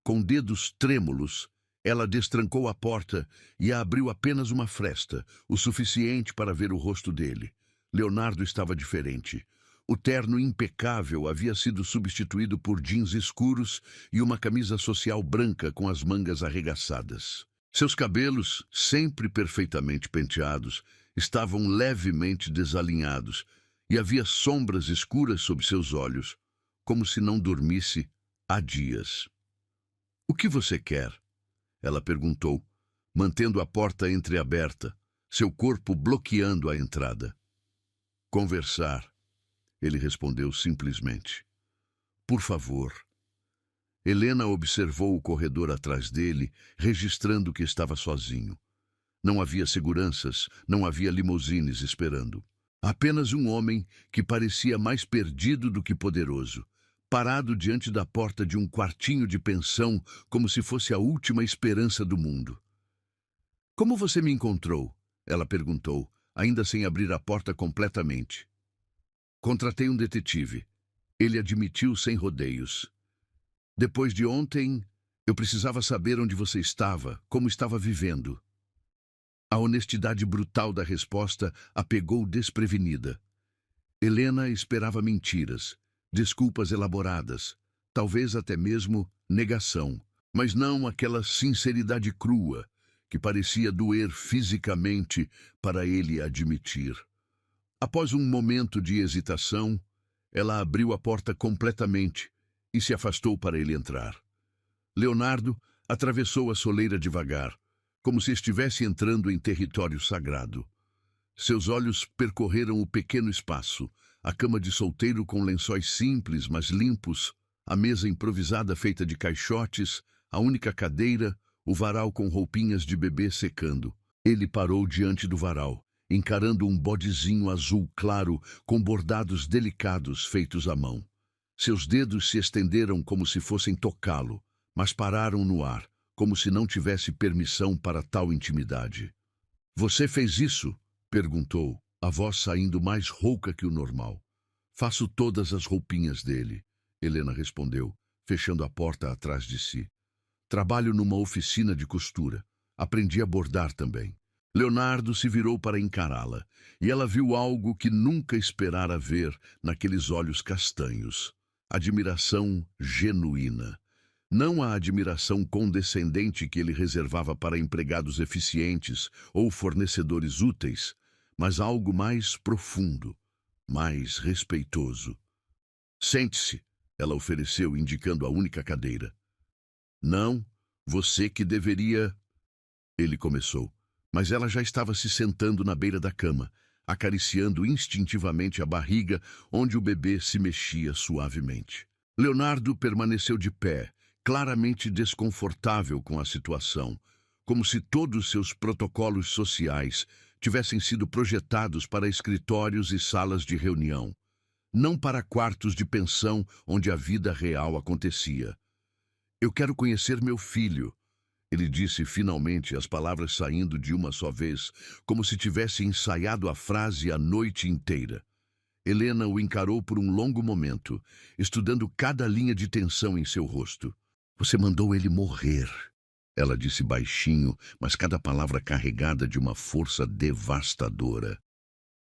Com dedos trêmulos, ela destrancou a porta e a abriu apenas uma fresta, o suficiente para ver o rosto dele. Leonardo estava diferente. O terno impecável havia sido substituído por jeans escuros e uma camisa social branca com as mangas arregaçadas. Seus cabelos, sempre perfeitamente penteados, estavam levemente desalinhados e havia sombras escuras sob seus olhos, como se não dormisse há dias. "O que você quer?" ela perguntou, mantendo a porta entreaberta, seu corpo bloqueando a entrada. "Conversar", ele respondeu simplesmente. "Por favor." Helena observou o corredor atrás dele, registrando que estava sozinho. Não havia seguranças, não havia limousines esperando. Apenas um homem que parecia mais perdido do que poderoso, parado diante da porta de um quartinho de pensão como se fosse a última esperança do mundo. Como você me encontrou? Ela perguntou, ainda sem abrir a porta completamente. Contratei um detetive. Ele admitiu sem rodeios. Depois de ontem, eu precisava saber onde você estava, como estava vivendo. A honestidade brutal da resposta a pegou desprevenida. Helena esperava mentiras, desculpas elaboradas, talvez até mesmo negação, mas não aquela sinceridade crua que parecia doer fisicamente para ele admitir. Após um momento de hesitação, ela abriu a porta completamente e se afastou para ele entrar. Leonardo atravessou a soleira devagar, como se estivesse entrando em território sagrado. Seus olhos percorreram o pequeno espaço, a cama de solteiro com lençóis simples, mas limpos, a mesa improvisada feita de caixotes, a única cadeira, o varal com roupinhas de bebê secando. Ele parou diante do varal, encarando um bodezinho azul claro com bordados delicados feitos à mão. Seus dedos se estenderam como se fossem tocá-lo, mas pararam no ar, como se não tivesse permissão para tal intimidade. Você fez isso? Perguntou, a voz saindo mais rouca que o normal. Faço todas as roupinhas dele, Helena respondeu, fechando a porta atrás de si. Trabalho numa oficina de costura. Aprendi a bordar também. Leonardo se virou para encará-la, e ela viu algo que nunca esperara ver naqueles olhos castanhos. Admiração genuína. Não a admiração condescendente que ele reservava para empregados eficientes ou fornecedores úteis, mas algo mais profundo, mais respeitoso. Sente-se, ela ofereceu, indicando a única cadeira. Não, você que deveria... Ele começou, mas ela já estava se sentando na beira da cama, acariciando instintivamente a barriga onde o bebê se mexia suavemente. Leonardo permaneceu de pé, claramente desconfortável com a situação, como se todos seus protocolos sociais tivessem sido projetados para escritórios e salas de reunião, não para quartos de pensão onde a vida real acontecia. Eu quero conhecer meu filho, ele disse finalmente, as palavras saindo de uma só vez, como se tivesse ensaiado a frase a noite inteira. Helena o encarou por um longo momento, estudando cada linha de tensão em seu rosto. Você mandou ele morrer, ela disse baixinho, mas cada palavra carregada de uma força devastadora.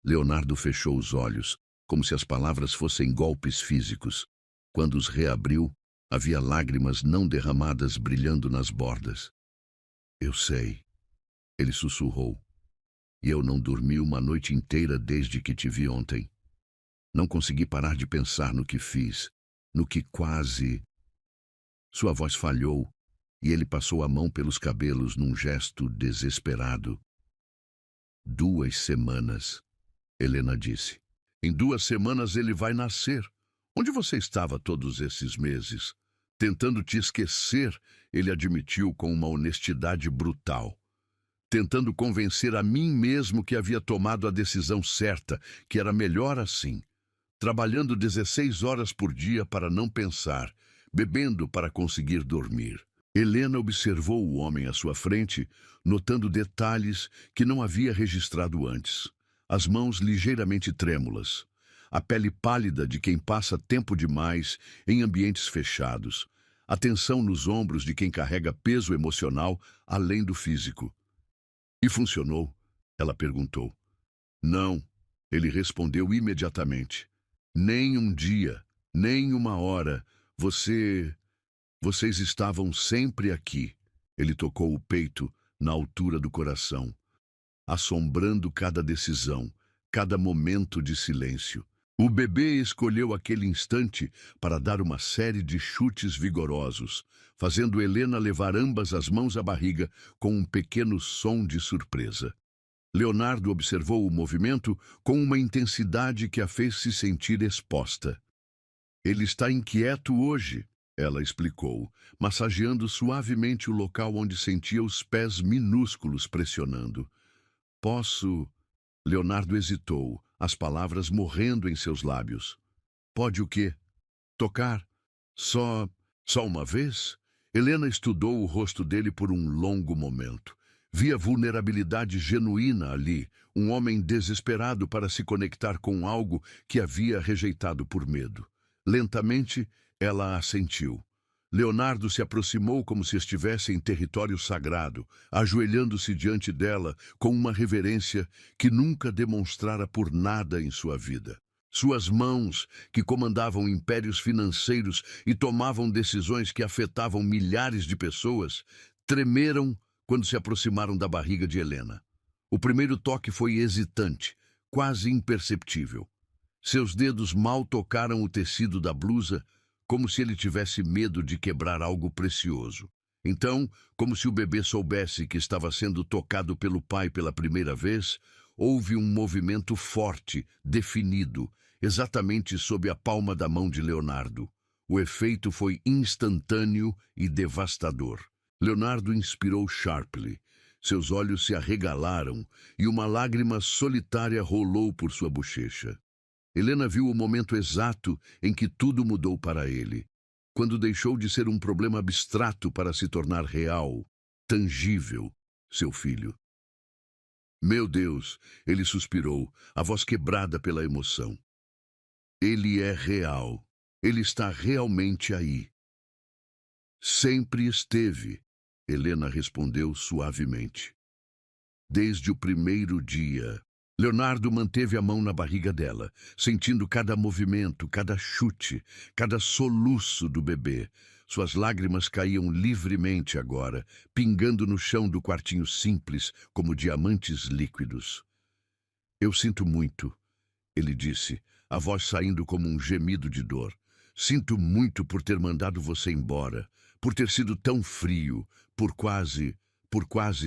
Leonardo fechou os olhos, como se as palavras fossem golpes físicos. Quando os reabriu, havia lágrimas não derramadas brilhando nas bordas. Eu sei, ele sussurrou. E eu não dormi uma noite inteira desde que te vi ontem. Não consegui parar de pensar no que fiz, no que quase... Sua voz falhou, e ele passou a mão pelos cabelos num gesto desesperado. 2 semanas, Helena disse. Em 2 semanas ele vai nascer. Onde você estava todos esses meses? Tentando te esquecer, ele admitiu com uma honestidade brutal. Tentando convencer a mim mesmo que havia tomado a decisão certa, que era melhor assim. Trabalhando 16 horas por dia para não pensar, bebendo para conseguir dormir. Helena observou o homem à sua frente, notando detalhes que não havia registrado antes. As mãos ligeiramente trêmulas, a pele pálida de quem passa tempo demais em ambientes fechados, a tensão nos ombros de quem carrega peso emocional além do físico. E funcionou? Ela perguntou. Não, ele respondeu imediatamente. Nem um dia, nem uma hora. Vocês estavam sempre aqui. Ele tocou o peito na altura do coração, assombrando cada decisão, cada momento de silêncio. O bebê escolheu aquele instante para dar uma série de chutes vigorosos, fazendo Helena levar ambas as mãos à barriga com um pequeno som de surpresa. Leonardo observou o movimento com uma intensidade que a fez se sentir exposta. Ele está inquieto hoje, ela explicou, massageando suavemente o local onde sentia os pés minúsculos pressionando. Posso... Leonardo hesitou, as palavras morrendo em seus lábios. Pode o quê? Tocar? Só... só uma vez? Helena estudou o rosto dele por um longo momento. Via vulnerabilidade genuína ali, um homem desesperado para se conectar com algo que havia rejeitado por medo. Lentamente, ela assentiu. Leonardo se aproximou como se estivesse em território sagrado, ajoelhando-se diante dela com uma reverência que nunca demonstrara por nada em sua vida. Suas mãos, que comandavam impérios financeiros e tomavam decisões que afetavam milhares de pessoas, tremeram quando se aproximaram da barriga de Helena. O primeiro toque foi hesitante, quase imperceptível. Seus dedos mal tocaram o tecido da blusa, como se ele tivesse medo de quebrar algo precioso. Então, como se o bebê soubesse que estava sendo tocado pelo pai pela primeira vez, houve um movimento forte, definido, exatamente sob a palma da mão de Leonardo. O efeito foi instantâneo e devastador. Leonardo inspirou Sharply. Seus olhos se arregalaram e uma lágrima solitária rolou por sua bochecha. Helena viu o momento exato em que tudo mudou para ele, quando deixou de ser um problema abstrato para se tornar real, tangível, seu filho. Meu Deus, ele suspirou, a voz quebrada pela emoção. Ele é real. Ele está realmente aí. Sempre esteve, Helena respondeu suavemente. Desde o primeiro dia. Leonardo manteve a mão na barriga dela, sentindo cada movimento, cada chute, cada soluço do bebê. Suas lágrimas caíam livremente agora, pingando no chão do quartinho simples, como diamantes líquidos. Eu sinto muito, ele disse, a voz saindo como um gemido de dor. Sinto muito por ter mandado você embora, por ter sido tão frio, por quase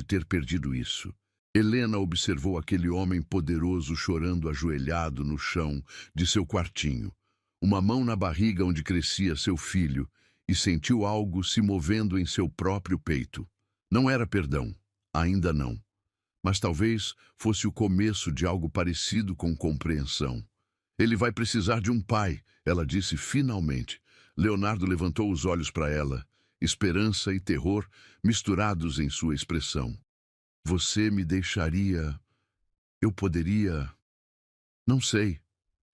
ter perdido isso. Helena observou aquele homem poderoso chorando ajoelhado no chão de seu quartinho, uma mão na barriga onde crescia seu filho, e sentiu algo se movendo em seu próprio peito. Não era perdão, ainda não, mas talvez fosse o começo de algo parecido com compreensão. Ele vai precisar de um pai, ela disse finalmente. Leonardo levantou os olhos para ela, esperança e terror misturados em sua expressão. Você me deixaria... Eu poderia... Não sei,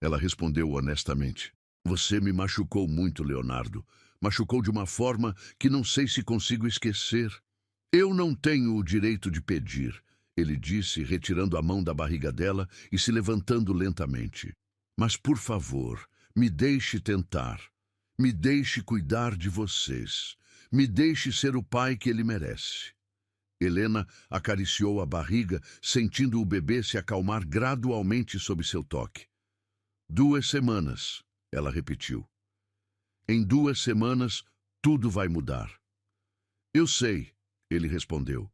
ela respondeu honestamente. Você me machucou muito, Leonardo. Machucou de uma forma que não sei se consigo esquecer. Eu não tenho o direito de pedir, ele disse, retirando a mão da barriga dela e se levantando lentamente. Mas, por favor, me deixe tentar. Me deixe cuidar de vocês. Me deixe ser o pai que ele merece. Helena acariciou a barriga, sentindo o bebê se acalmar gradualmente sob seu toque. 2 semanas, ela repetiu. Em 2 semanas, tudo vai mudar. Eu sei, ele respondeu.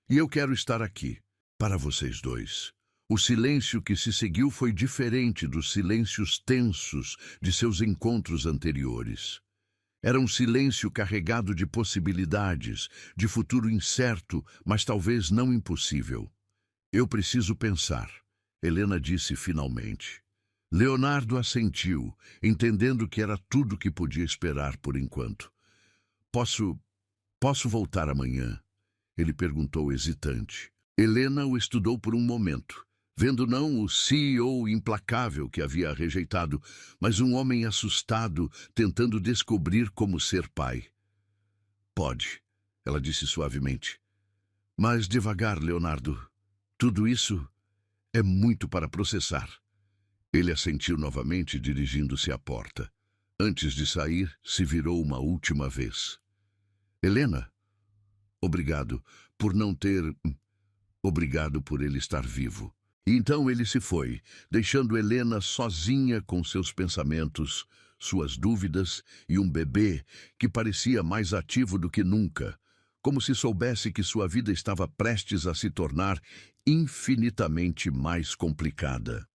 E eu quero estar aqui, para vocês dois. O silêncio que se seguiu foi diferente dos silêncios tensos de seus encontros anteriores. Era um silêncio carregado de possibilidades, de futuro incerto, mas talvez não impossível. Eu preciso pensar, Helena disse finalmente. Leonardo assentiu, entendendo que era tudo que podia esperar por enquanto. Posso voltar amanhã? Ele perguntou hesitante. Helena o estudou por um momento, vendo não o CEO implacável que havia rejeitado, mas um homem assustado, tentando descobrir como ser pai. Pode, ela disse suavemente. Mas devagar, Leonardo. Tudo isso é muito para processar. Ele assentiu novamente, dirigindo-se à porta. Antes de sair, se virou uma última vez. Helena, obrigado por não ter... Obrigado por ele estar vivo. E então ele se foi, deixando Helena sozinha com seus pensamentos, suas dúvidas e um bebê que parecia mais ativo do que nunca, como se soubesse que sua vida estava prestes a se tornar infinitamente mais complicada.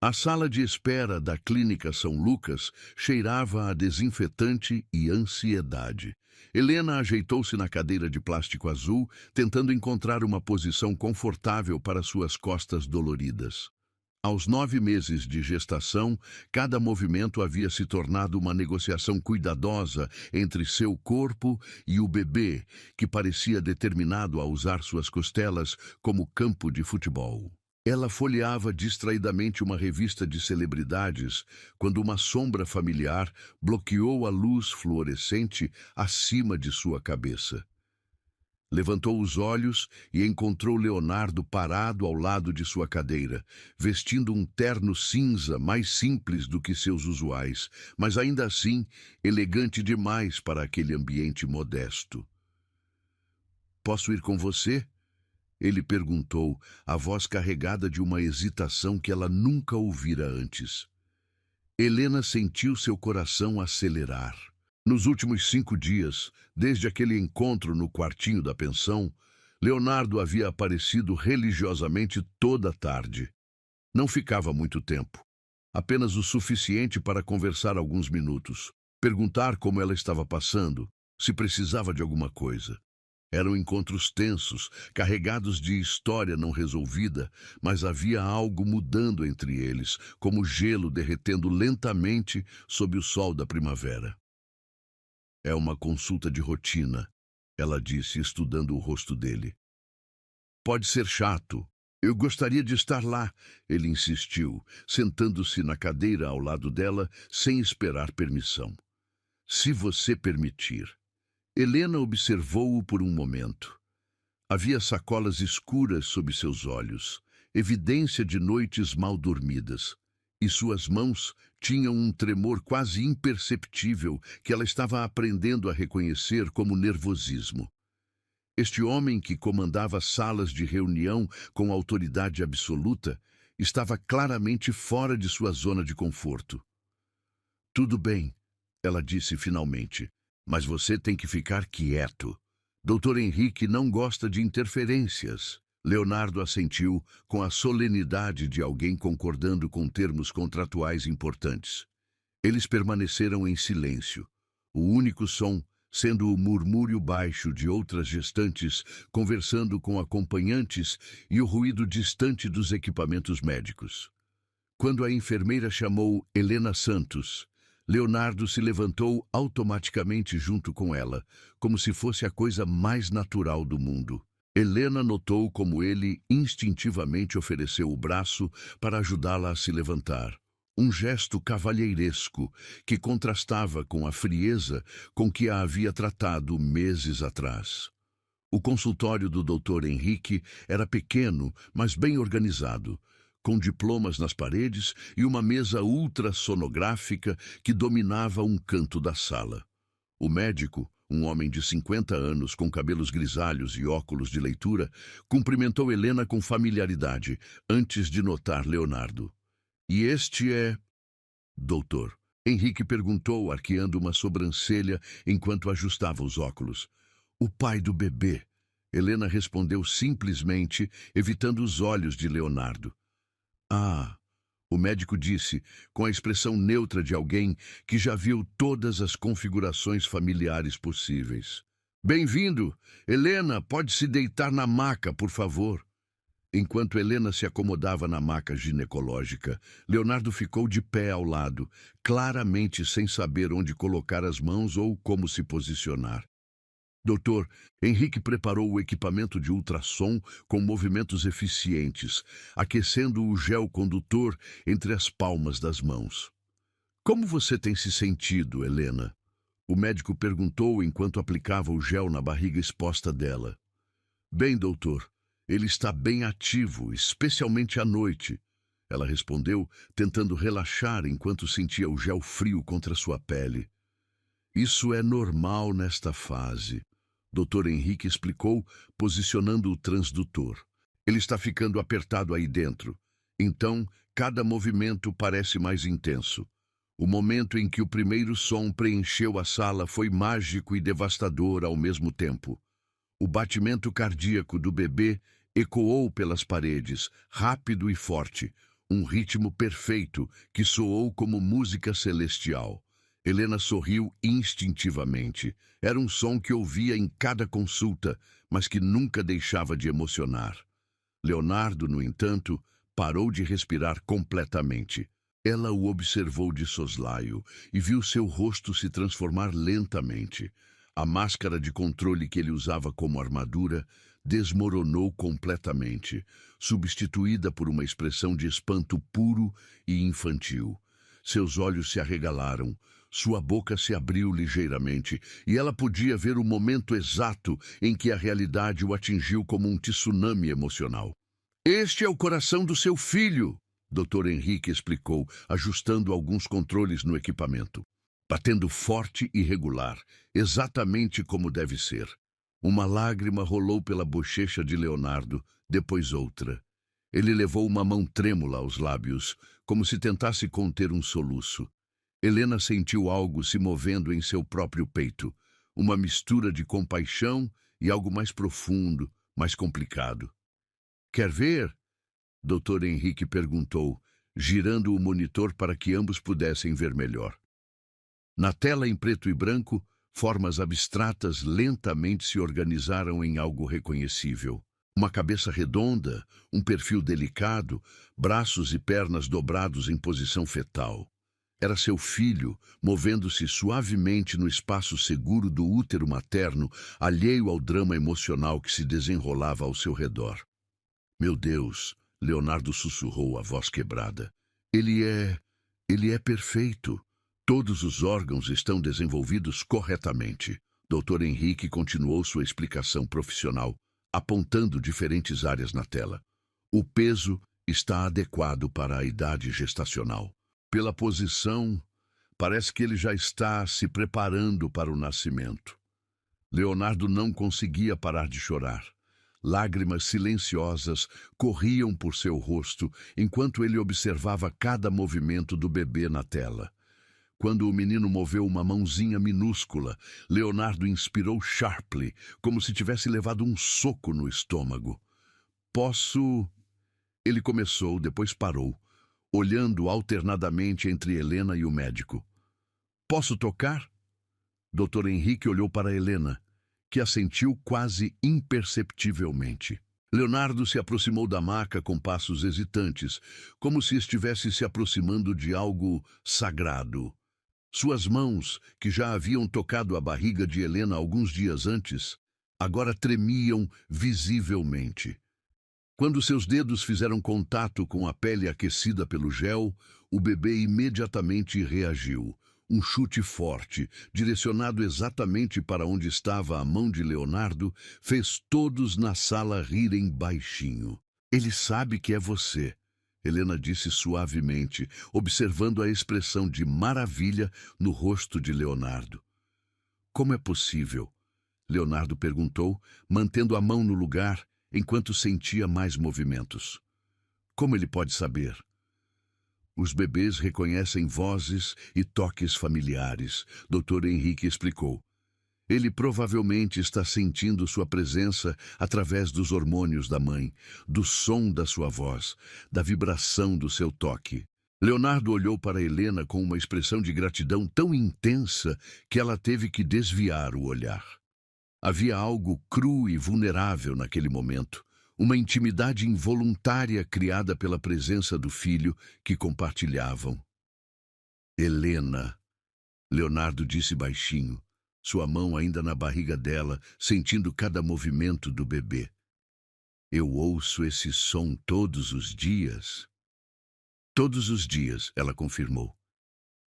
A sala de espera da Clínica São Lucas cheirava a desinfetante e ansiedade. Helena ajeitou-se na cadeira de plástico azul, tentando encontrar uma posição confortável para suas costas doloridas. Aos 9 meses de gestação, cada movimento havia se tornado uma negociação cuidadosa entre seu corpo e o bebê, que parecia determinado a usar suas costelas como campo de futebol. Ela folheava distraidamente uma revista de celebridades quando uma sombra familiar bloqueou a luz fluorescente acima de sua cabeça. Levantou os olhos e encontrou Leonardo parado ao lado de sua cadeira, vestindo um terno cinza mais simples do que seus usuais, mas ainda assim elegante demais para aquele ambiente modesto. "Posso ir com você?" Ele perguntou, a voz carregada de uma hesitação que ela nunca ouvira antes. Helena sentiu seu coração acelerar. Nos últimos 5 dias, desde aquele encontro no quartinho da pensão, Leonardo havia aparecido religiosamente toda a tarde. Não ficava muito tempo, apenas o suficiente para conversar alguns minutos, perguntar como ela estava passando, se precisava de alguma coisa. Eram encontros tensos, carregados de história não resolvida, mas havia algo mudando entre eles, como gelo derretendo lentamente sob o sol da primavera. "É uma consulta de rotina", ela disse, estudando o rosto dele. "Pode ser chato. Eu gostaria de estar lá", ele insistiu, sentando-se na cadeira ao lado dela, sem esperar permissão. "Se você permitir." Helena observou-o por um momento. Havia sacolas escuras sob seus olhos, evidência de noites mal dormidas, e suas mãos tinham um tremor quase imperceptível que ela estava aprendendo a reconhecer como nervosismo. Este homem que comandava salas de reunião com autoridade absoluta estava claramente fora de sua zona de conforto. "Tudo bem", ela disse finalmente. "Mas você tem que ficar quieto. Dr. Henrique não gosta de interferências." Leonardo assentiu com a solenidade de alguém concordando com termos contratuais importantes. Eles permaneceram em silêncio, o único som sendo o murmúrio baixo de outras gestantes conversando com acompanhantes e o ruído distante dos equipamentos médicos. Quando a enfermeira chamou Helena Santos, Leonardo se levantou automaticamente junto com ela, como se fosse a coisa mais natural do mundo. Helena notou como ele instintivamente ofereceu o braço para ajudá-la a se levantar. Um gesto cavalheiresco que contrastava com a frieza com que a havia tratado meses atrás. O consultório do Dr. Henrique era pequeno, mas bem organizado, com diplomas nas paredes e uma mesa ultrassonográfica que dominava um canto da sala. O médico, um homem de 50 anos com cabelos grisalhos e óculos de leitura, cumprimentou Helena com familiaridade, antes de notar Leonardo. "E este é... doutor?" Henrique perguntou, arqueando uma sobrancelha enquanto ajustava os óculos. "O pai do bebê", Helena respondeu simplesmente, evitando os olhos de Leonardo. "Ah", o médico disse, com a expressão neutra de alguém que já viu todas as configurações familiares possíveis. "Bem-vindo! Helena, pode se deitar na maca, por favor." Enquanto Helena se acomodava na maca ginecológica, Leonardo ficou de pé ao lado, claramente sem saber onde colocar as mãos ou como se posicionar. "Doutor, Henrique preparou o equipamento de ultrassom com movimentos eficientes, aquecendo o gel condutor entre as palmas das mãos." "Como você tem se sentido, Helena?" o médico perguntou enquanto aplicava o gel na barriga exposta dela. "Bem, doutor, ele está bem ativo, especialmente à noite", ela respondeu, tentando relaxar enquanto sentia o gel frio contra sua pele. "Isso é normal nesta fase", Dr. Henrique explicou, posicionando o transdutor. "Ele está ficando apertado aí dentro. Então, cada movimento parece mais intenso. O momento em que o primeiro som preencheu a sala foi mágico e devastador ao mesmo tempo. O batimento cardíaco do bebê ecoou pelas paredes, rápido e forte, um ritmo perfeito que soou como música celestial. Helena sorriu instintivamente. Era um som que ouvia em cada consulta, mas que nunca deixava de emocionar. Leonardo, no entanto, parou de respirar completamente. Ela o observou de soslaio e viu seu rosto se transformar lentamente. A máscara de controle que ele usava como armadura desmoronou completamente, substituída por uma expressão de espanto puro e infantil. Seus olhos se arregalaram, sua boca se abriu ligeiramente, e ela podia ver o momento exato em que a realidade o atingiu como um tsunami emocional. "Este é o coração do seu filho", Dr. Henrique explicou, ajustando alguns controles no equipamento. Batendo forte e regular, exatamente como deve ser. Uma lágrima rolou pela bochecha de Leonardo, depois outra. Ele levou uma mão trêmula aos lábios, como se tentasse conter um soluço. Helena sentiu algo se movendo em seu próprio peito, uma mistura de compaixão e algo mais profundo, mais complicado. "Quer ver?" Dr. Henrique perguntou, girando o monitor para que ambos pudessem ver melhor. Na tela em preto e branco, formas abstratas lentamente se organizaram em algo reconhecível. Uma cabeça redonda, um perfil delicado, braços e pernas dobrados em posição fetal. Era seu filho, movendo-se suavemente no espaço seguro do útero materno, alheio ao drama emocional que se desenrolava ao seu redor. "Meu Deus", Leonardo sussurrou, a voz quebrada. Ele é perfeito. Todos os órgãos estão desenvolvidos corretamente." Dr. Henrique continuou sua explicação profissional, apontando diferentes áreas na tela. "O peso está adequado para a idade gestacional. Pela posição, parece que ele já está se preparando para o nascimento." Leonardo não conseguia parar de chorar. Lágrimas silenciosas corriam por seu rosto enquanto ele observava cada movimento do bebê na tela. Quando o menino moveu uma mãozinha minúscula, Leonardo inspirou sharply, como se tivesse levado um soco no estômago. "Posso..." Ele começou, depois parou, olhando alternadamente entre Helena e o médico. "Posso tocar?" Dr. Henrique olhou para Helena, que assentiu quase imperceptivelmente. Leonardo se aproximou da maca com passos hesitantes, como se estivesse se aproximando de algo sagrado. Suas mãos, que já haviam tocado a barriga de Helena alguns dias antes, agora tremiam visivelmente. Quando seus dedos fizeram contato com a pele aquecida pelo gel, o bebê imediatamente reagiu. Um chute forte, direcionado exatamente para onde estava a mão de Leonardo, fez todos na sala rirem baixinho. "Ele sabe que é você", Helena disse suavemente, observando a expressão de maravilha no rosto de Leonardo. "Como é possível?" Leonardo perguntou, mantendo a mão no lugar enquanto sentia mais movimentos. "Como ele pode saber?" "Os bebês reconhecem vozes e toques familiares", Dr. Henrique explicou. "Ele provavelmente está sentindo sua presença através dos hormônios da mãe, do som da sua voz, da vibração do seu toque." Leonardo olhou para Helena com uma expressão de gratidão tão intensa que ela teve que desviar o olhar. Havia algo cru e vulnerável naquele momento, uma intimidade involuntária criada pela presença do filho que compartilhavam. "Helena", Leonardo disse baixinho, sua mão ainda na barriga dela, sentindo cada movimento do bebê. "Eu ouço esse som todos os dias." "Todos os dias", ela confirmou.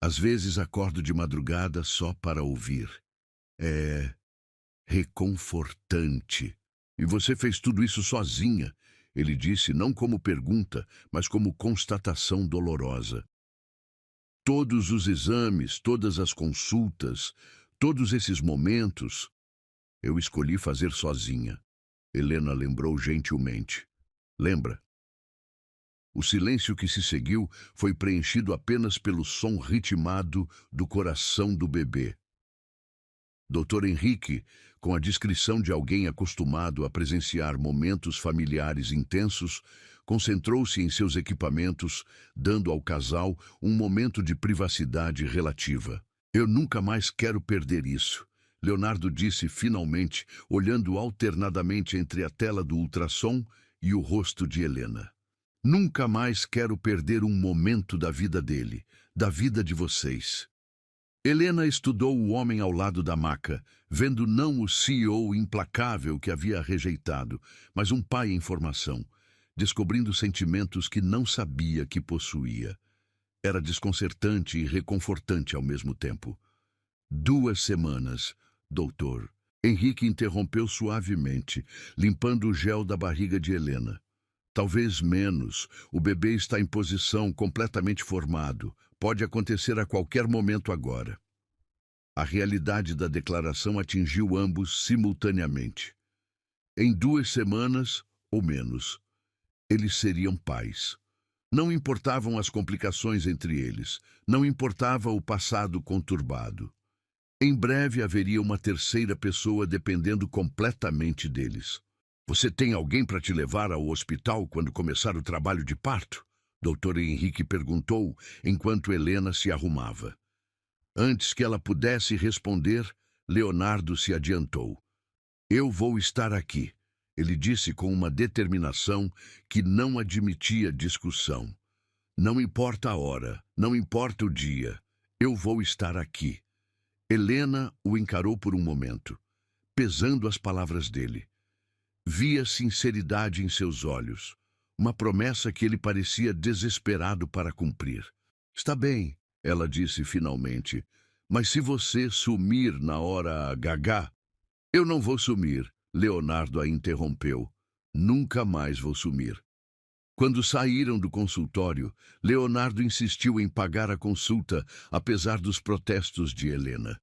"Às vezes acordo de madrugada só para ouvir. É reconfortante." "E você fez tudo isso sozinha?" ele disse, não como pergunta, mas como constatação dolorosa. "Todos os exames, todas as consultas, todos esses momentos, eu escolhi fazer sozinha." Helena lembrou gentilmente. "Lembra?" O silêncio que se seguiu foi preenchido apenas pelo som ritmado do coração do bebê. Dr. Henrique, com a descrição de alguém acostumado a presenciar momentos familiares intensos, Concentrou-se em seus equipamentos, dando ao casal um momento de privacidade relativa. Eu nunca mais quero perder isso, Leonardo disse finalmente, olhando alternadamente entre a tela do ultrassom e o rosto de Helena. Nunca mais quero perder um momento da vida dele, da vida de vocês. Helena estudou o homem ao lado da maca, vendo não o CEO implacável que havia rejeitado, mas um pai em formação, descobrindo sentimentos que não sabia que possuía. Era desconcertante e reconfortante ao mesmo tempo. 2 semanas, doutor. Henrique interrompeu suavemente, limpando o gel da barriga de Helena. Talvez menos. O bebê está em posição, completamente formado. Pode acontecer a qualquer momento agora. A realidade da declaração atingiu ambos simultaneamente. Em 2 semanas, ou menos, eles seriam pais. Não importavam as complicações entre eles. Não importava o passado conturbado. Em breve haveria uma terceira pessoa dependendo completamente deles. Você tem alguém para te levar ao hospital quando começar o trabalho de parto? Dr. Henrique perguntou enquanto Helena se arrumava. Antes que ela pudesse responder, Leonardo se adiantou. Eu vou estar aqui, ele disse com uma determinação que não admitia discussão. Não importa a hora, não importa o dia, eu vou estar aqui. Helena o encarou por um momento, pesando as palavras dele. Via sinceridade em seus olhos, uma promessa que ele parecia desesperado para cumprir. Está bem, ela disse finalmente, mas se você sumir na hora H, eu não vou sumir, Leonardo a interrompeu. Nunca mais vou sumir. Quando saíram do consultório, Leonardo insistiu em pagar a consulta, apesar dos protestos de Helena.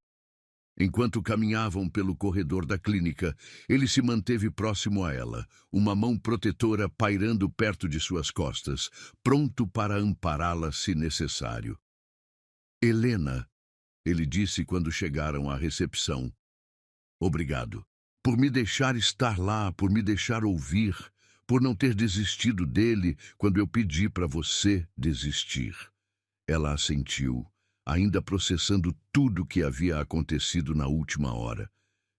Enquanto caminhavam pelo corredor da clínica, ele se manteve próximo a ela, uma mão protetora pairando perto de suas costas, pronto para ampará-la se necessário. Helena, ele disse quando chegaram à recepção. Obrigado. Por me deixar estar lá, por me deixar ouvir, por não ter desistido dele quando eu pedi para você desistir. Ela assentiu, ainda processando tudo o que havia acontecido na última hora.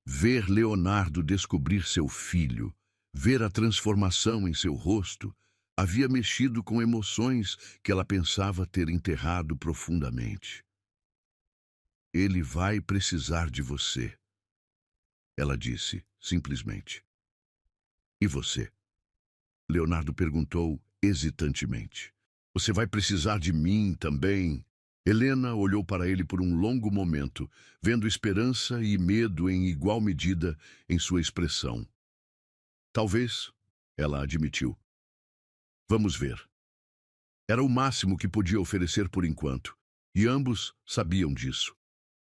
Ver Leonardo descobrir seu filho, ver a transformação em seu rosto, havia mexido com emoções que ela pensava ter enterrado profundamente. Ele vai precisar de você, ela disse, simplesmente. E você? Leonardo perguntou hesitantemente. Você vai precisar de mim também? Helena olhou para ele por um longo momento, vendo esperança e medo em igual medida em sua expressão. Talvez, ela admitiu. Vamos ver. Era o máximo que podia oferecer por enquanto, e ambos sabiam disso.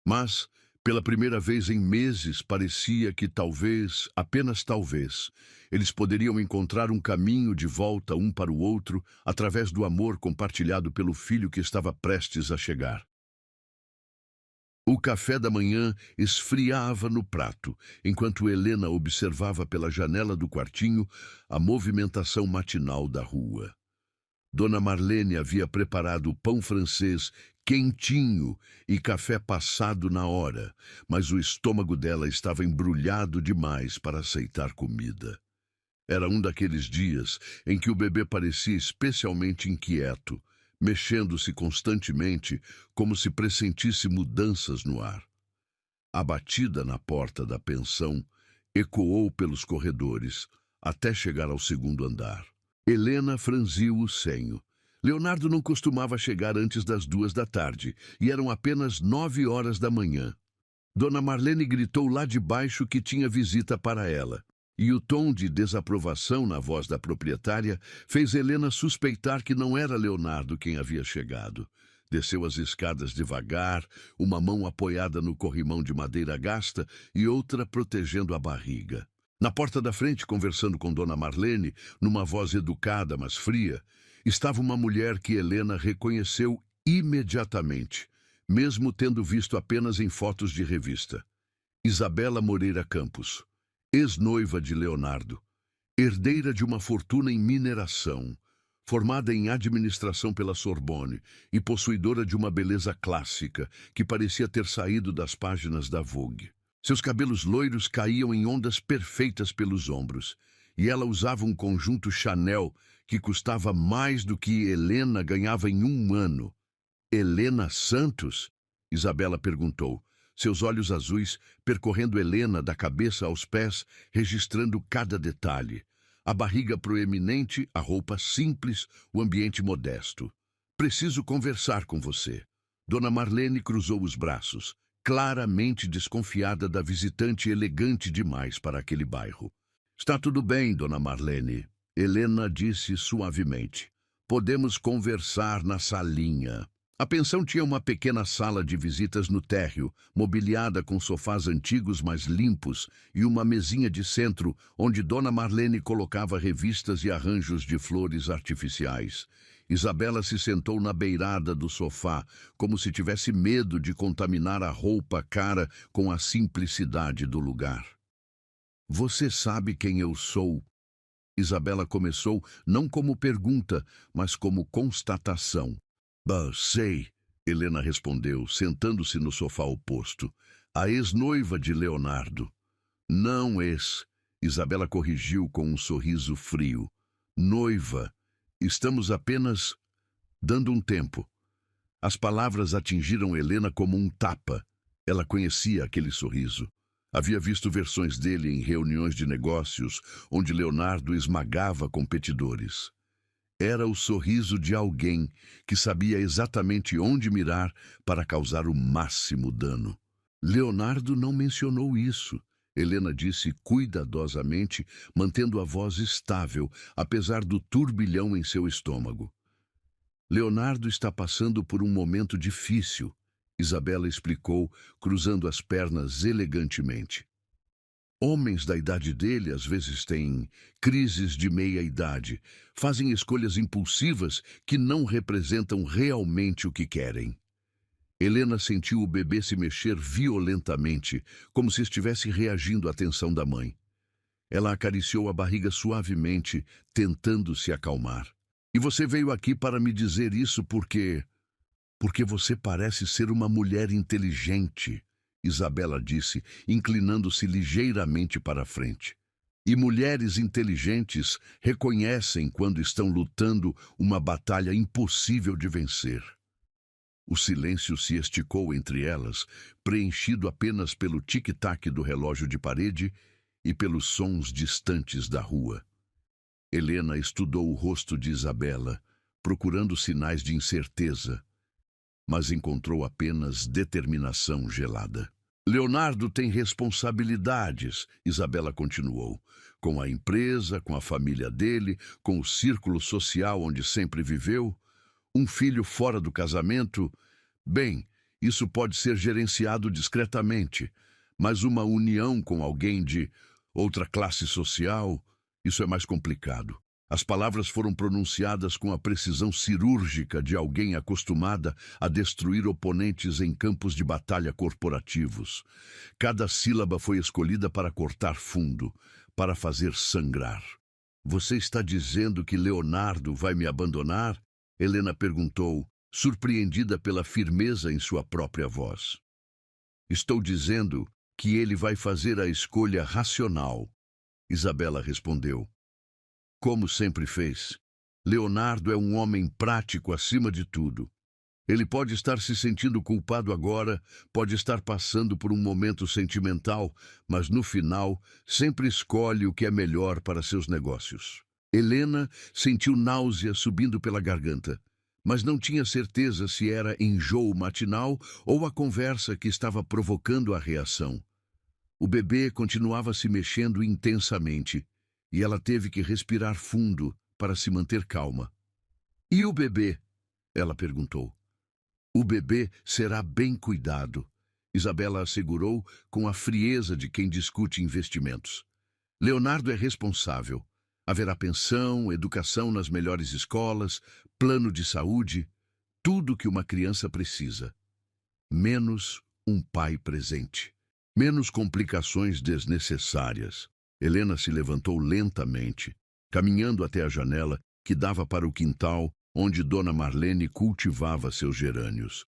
Mas, pela primeira vez em meses, parecia que talvez, apenas talvez, eles poderiam encontrar um caminho de volta um para o outro através do amor compartilhado pelo filho que estava prestes a chegar. O café da manhã esfriava no prato, enquanto Helena observava pela janela do quartinho a movimentação matinal da rua. Dona Marlene havia preparado pão francês quentinho e café passado na hora, mas o estômago dela estava embrulhado demais para aceitar comida. Era um daqueles dias em que o bebê parecia especialmente inquieto, mexendo-se constantemente como se pressentisse mudanças no ar. A batida na porta da pensão ecoou pelos corredores até chegar ao segundo andar. Helena franziu o senho. Leonardo não costumava chegar antes das 2 da tarde, e eram apenas 9 horas da manhã. Dona Marlene gritou lá de baixo que tinha visita para ela, e o tom de desaprovação na voz da proprietária fez Helena suspeitar que não era Leonardo quem havia chegado. Desceu as escadas devagar, uma mão apoiada no corrimão de madeira gasta e outra protegendo a barriga. Na porta da frente, conversando com Dona Marlene, numa voz educada, mas fria, estava uma mulher que Helena reconheceu imediatamente, mesmo tendo visto apenas em fotos de revista. Isabela Moreira Campos, ex-noiva de Leonardo, herdeira de uma fortuna em mineração, Formada em administração pela Sorbonne e possuidora de uma beleza clássica que parecia ter saído das páginas da Vogue. Seus cabelos loiros caíam em ondas perfeitas pelos ombros, e ela usava um conjunto Chanel que custava mais do que Helena ganhava em um ano. Helena Santos? Isabela perguntou, seus olhos azuis percorrendo Helena da cabeça aos pés, registrando cada detalhe. A barriga proeminente, a roupa simples, o ambiente modesto. Preciso conversar com você. Dona Marlene cruzou os braços, claramente desconfiada da visitante elegante demais para aquele bairro. Está tudo bem, Dona Marlene, Helena disse suavemente. Podemos conversar na salinha. A pensão tinha uma pequena sala de visitas no térreo, mobiliada com sofás antigos mas limpos e uma mesinha de centro onde Dona Marlene colocava revistas e arranjos de flores artificiais. Isabela se sentou na beirada do sofá, como se tivesse medo de contaminar a roupa cara com a simplicidade do lugar. Você sabe quem eu sou? Isabela começou não como pergunta, mas como constatação. Bah, sei, Helena respondeu, sentando-se no sofá oposto. A ex-noiva de Leonardo. Não ex, Isabela corrigiu com um sorriso frio. Noiva. Estamos apenas dando um tempo. As palavras atingiram Helena como um tapa. Ela conhecia aquele sorriso. Havia visto versões dele em reuniões de negócios, onde Leonardo esmagava competidores. Era o sorriso de alguém que sabia exatamente onde mirar para causar o máximo dano. Leonardo não mencionou isso, Helena disse cuidadosamente, mantendo a voz estável, apesar do turbilhão em seu estômago. Leonardo está passando por um momento difícil, Isabela explicou, cruzando as pernas elegantemente. Homens da idade dele às vezes têm crises de meia-idade, fazem escolhas impulsivas que não representam realmente o que querem. Helena sentiu o bebê se mexer violentamente, como se estivesse reagindo à tensão da mãe. Ela acariciou a barriga suavemente, tentando se acalmar. E você veio aqui para me dizer isso porque você parece ser uma mulher inteligente, Isabela disse, inclinando-se ligeiramente para a frente. E mulheres inteligentes reconhecem quando estão lutando uma batalha impossível de vencer. O silêncio se esticou entre elas, preenchido apenas pelo tic-tac do relógio de parede e pelos sons distantes da rua. Helena estudou o rosto de Isabela, procurando sinais de incerteza, mas encontrou apenas determinação gelada. Leonardo tem responsabilidades, Isabela continuou, com a empresa, com a família dele, com o círculo social onde sempre viveu. Um filho fora do casamento, bem, isso pode ser gerenciado discretamente, mas uma união com alguém de outra classe social, isso é mais complicado. As palavras foram pronunciadas com a precisão cirúrgica de alguém acostumada a destruir oponentes em campos de batalha corporativos. Cada sílaba foi escolhida para cortar fundo, para fazer sangrar. Você está dizendo que Leonardo vai me abandonar? Helena perguntou, surpreendida pela firmeza em sua própria voz. Estou dizendo que ele vai fazer a escolha racional, Isabela respondeu. Como sempre fez. Leonardo é um homem prático acima de tudo. Ele pode estar se sentindo culpado agora, pode estar passando por um momento sentimental, mas no final sempre escolhe o que é melhor para seus negócios. Helena sentiu náusea subindo pela garganta, mas não tinha certeza se era enjoo matinal ou a conversa que estava provocando a reação. O bebê continuava se mexendo intensamente, e ela teve que respirar fundo para se manter calma. E o bebê? Ela perguntou. O bebê será bem cuidado, Isabela assegurou com a frieza de quem discute investimentos. Leonardo é responsável. Haverá pensão, educação nas melhores escolas, plano de saúde, tudo que uma criança precisa. Menos um pai presente. Menos complicações desnecessárias. Helena se levantou lentamente, caminhando até a janela, que dava para o quintal onde Dona Marlene cultivava seus gerânios.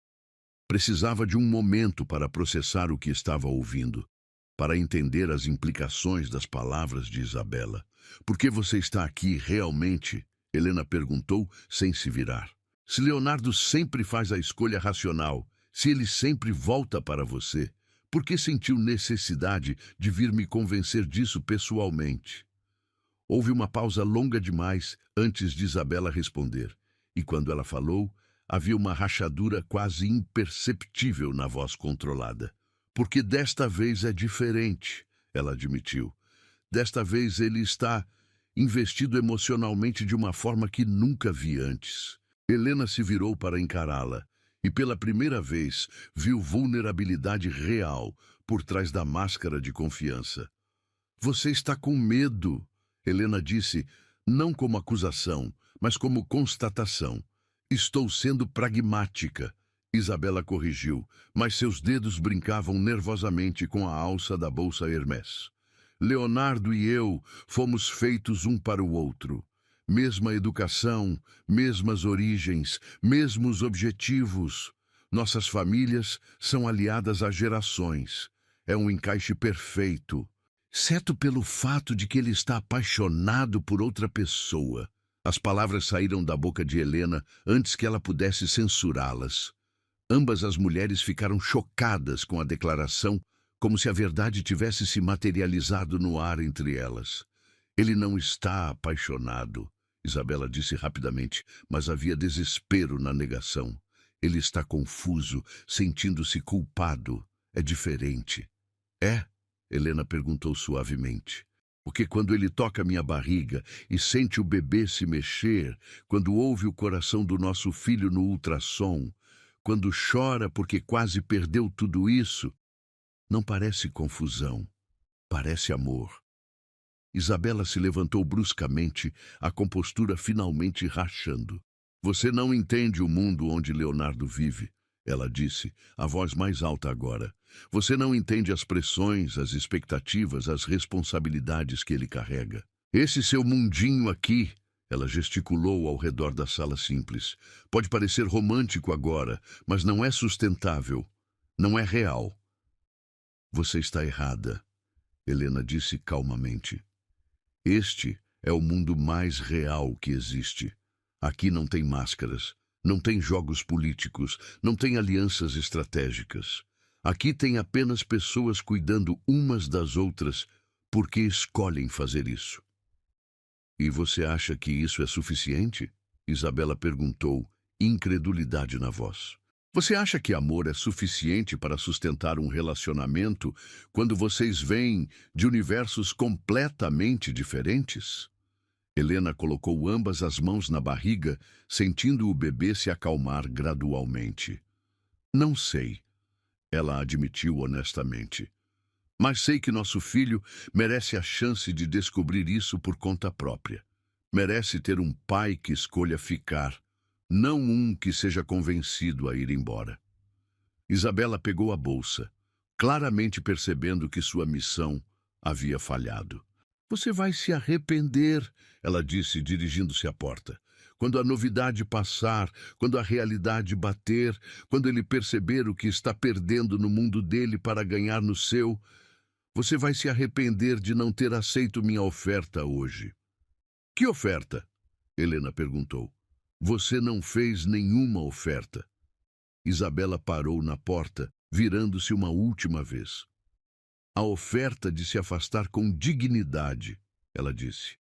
Precisava de um momento para processar o que estava ouvindo, para entender as implicações das palavras de Isabela. Por que você está aqui realmente? Helena perguntou, sem se virar. Se Leonardo sempre faz a escolha racional, se ele sempre volta para você, por que sentiu necessidade de vir me convencer disso pessoalmente? Houve uma pausa longa demais antes de Isabela responder, e quando ela falou, havia uma rachadura quase imperceptível na voz controlada. Porque desta vez é diferente, ela admitiu. Desta vez ele está investido emocionalmente de uma forma que nunca vi antes. Helena se virou para encará-la e pela primeira vez viu vulnerabilidade real por trás da máscara de confiança. Você está com medo, Helena disse, não como acusação, mas como constatação. Estou sendo pragmática. Isabela corrigiu, mas seus dedos brincavam nervosamente com a alça da bolsa Hermès. Leonardo e eu fomos feitos um para o outro. Mesma educação, mesmas origens, mesmos objetivos. Nossas famílias são aliadas há gerações. É um encaixe perfeito, exceto pelo fato de que ele está apaixonado por outra pessoa. As palavras saíram da boca de Helena antes que ela pudesse censurá-las. Ambas as mulheres ficaram chocadas com a declaração, como se a verdade tivesse se materializado no ar entre elas. Ele não está apaixonado, Isabela disse rapidamente, mas havia desespero na negação. Ele está confuso, sentindo-se culpado. É diferente. É? Helena perguntou suavemente. Porque quando ele toca minha barriga e sente o bebê se mexer, quando ouve o coração do nosso filho no ultrassom, quando chora porque quase perdeu tudo isso, não parece confusão, parece amor. Isabela se levantou bruscamente, a compostura finalmente rachando. Você não entende o mundo onde Leonardo vive, ela disse, a voz mais alta agora. Você não entende as pressões, as expectativas, as responsabilidades que ele carrega. Esse seu mundinho aqui, ela gesticulou ao redor da sala simples, pode parecer romântico agora, mas não é sustentável, não é real. Você está errada, Helena disse calmamente. Este é o mundo mais real que existe. Aqui não tem máscaras, não tem jogos políticos, não tem alianças estratégicas. Aqui tem apenas pessoas cuidando umas das outras porque escolhem fazer isso. E você acha que isso é suficiente? Isabela perguntou, incredulidade na voz. Você acha que amor é suficiente para sustentar um relacionamento quando vocês vêm de universos completamente diferentes? Helena colocou ambas as mãos na barriga, sentindo o bebê se acalmar gradualmente. Não sei, ela admitiu honestamente. Mas sei que nosso filho merece a chance de descobrir isso por conta própria. Merece ter um pai que escolha ficar, não um que seja convencido a ir embora. Isabela pegou a bolsa, claramente percebendo que sua missão havia falhado. Você vai se arrepender, ela disse, dirigindo-se à porta. Quando a novidade passar, quando a realidade bater, quando ele perceber o que está perdendo no mundo dele para ganhar no seu, você vai se arrepender de não ter aceito minha oferta hoje. Que oferta? Helena perguntou. Você não fez nenhuma oferta. Isabela parou na porta, virando-se uma última vez. A oferta de se afastar com dignidade, ela disse.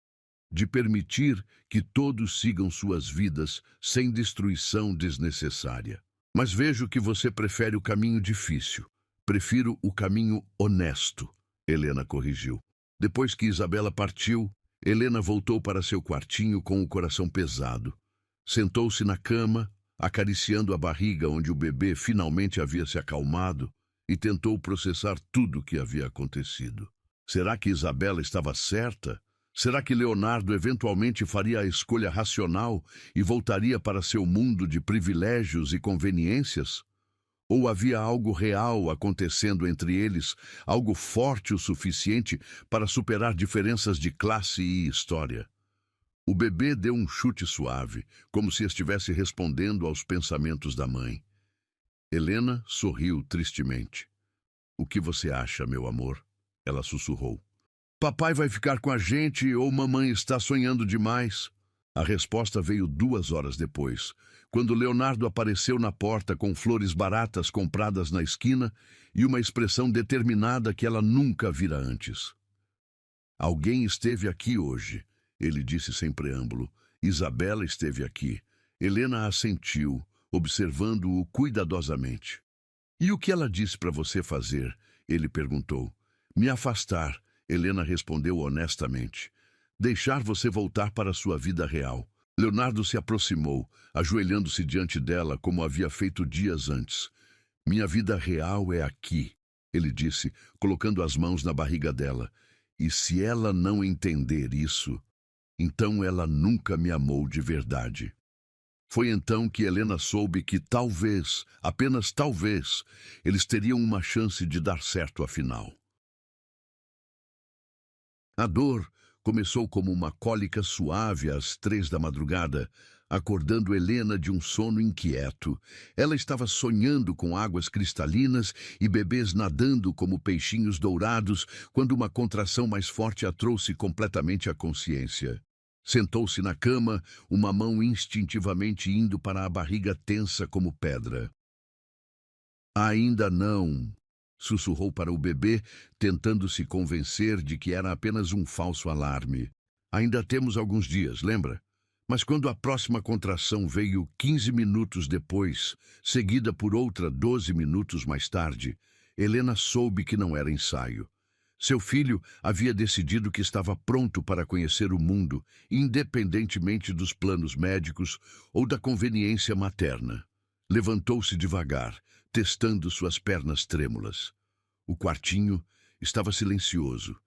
De permitir que todos sigam suas vidas sem destruição desnecessária. Mas vejo que você prefere o caminho difícil. Prefiro o caminho honesto, Helena corrigiu. Depois que Isabela partiu, Helena voltou para seu quartinho com o coração pesado. Sentou-se na cama, acariciando a barriga onde o bebê finalmente havia se acalmado, e tentou processar tudo o que havia acontecido. Será que Isabela estava certa? Será que Leonardo eventualmente faria a escolha racional e voltaria para seu mundo de privilégios e conveniências? Ou havia algo real acontecendo entre eles, algo forte o suficiente para superar diferenças de classe e história? O bebê deu um chute suave, como se estivesse respondendo aos pensamentos da mãe. Helena sorriu tristemente. O que você acha, meu amor? Ela sussurrou. Papai vai ficar com a gente ou mamãe está sonhando demais? A resposta veio 2 horas depois, quando Leonardo apareceu na porta com flores baratas compradas na esquina e uma expressão determinada que ela nunca vira antes. Alguém esteve aqui hoje, ele disse sem preâmbulo. Isabela esteve aqui. Helena assentiu, observando-o cuidadosamente. E o que ela disse para você fazer? Ele perguntou. Me afastar, Helena respondeu honestamente. Deixar você voltar para sua vida real. Leonardo se aproximou, ajoelhando-se diante dela como havia feito dias antes. Minha vida real é aqui, ele disse, colocando as mãos na barriga dela. E se ela não entender isso, então ela nunca me amou de verdade. Foi então que Helena soube que talvez, apenas talvez, eles teriam uma chance de dar certo afinal. A dor começou como uma cólica suave às 3 da madrugada, acordando Helena de um sono inquieto. Ela estava sonhando com águas cristalinas e bebês nadando como peixinhos dourados, quando uma contração mais forte a trouxe completamente à consciência. Sentou-se na cama, uma mão instintivamente indo para a barriga tensa como pedra. Ainda não, sussurrou para o bebê, tentando se convencer de que era apenas um falso alarme. Ainda temos alguns dias, lembra? Mas quando a próxima contração veio 15 minutos depois, seguida por outra 12 minutos mais tarde, Helena soube que não era ensaio. Seu filho havia decidido que estava pronto para conhecer o mundo, independentemente dos planos médicos ou da conveniência materna. Levantou-se devagar, testando suas pernas trêmulas. O quartinho estava silencioso,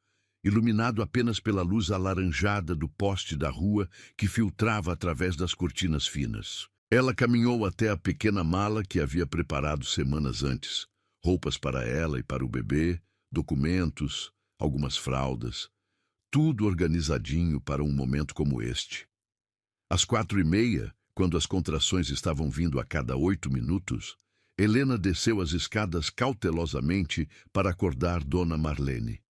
iluminado apenas pela luz alaranjada do poste da rua que filtrava através das cortinas finas. Ela caminhou até a pequena mala que havia preparado semanas antes. Roupas para ela e para o bebê, documentos, algumas fraldas, tudo organizadinho para um momento como este. Às 4h30, quando as contrações estavam vindo a cada 8 minutos, Helena desceu as escadas cautelosamente para acordar Dona Marlene.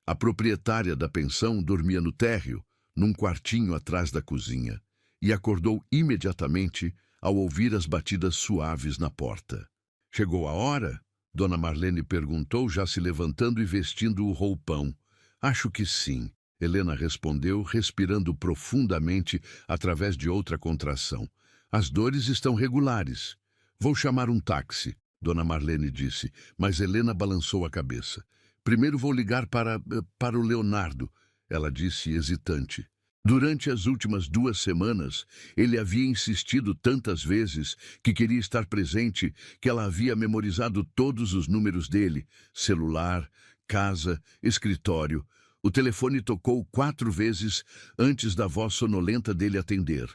A proprietária da pensão dormia no térreo, num quartinho atrás da cozinha, e acordou imediatamente ao ouvir as batidas suaves na porta. Chegou a hora? Dona Marlene perguntou, já se levantando e vestindo o roupão. Acho que sim, Helena respondeu, respirando profundamente através de outra contração. As dores estão regulares. Vou chamar um táxi, Dona Marlene disse, mas Helena balançou a cabeça. Primeiro vou ligar para o Leonardo, ela disse hesitante. Durante as últimas 2 semanas, ele havia insistido tantas vezes que queria estar presente que ela havia memorizado todos os números dele: celular, casa, escritório. O telefone tocou 4 vezes antes da voz sonolenta dele atender.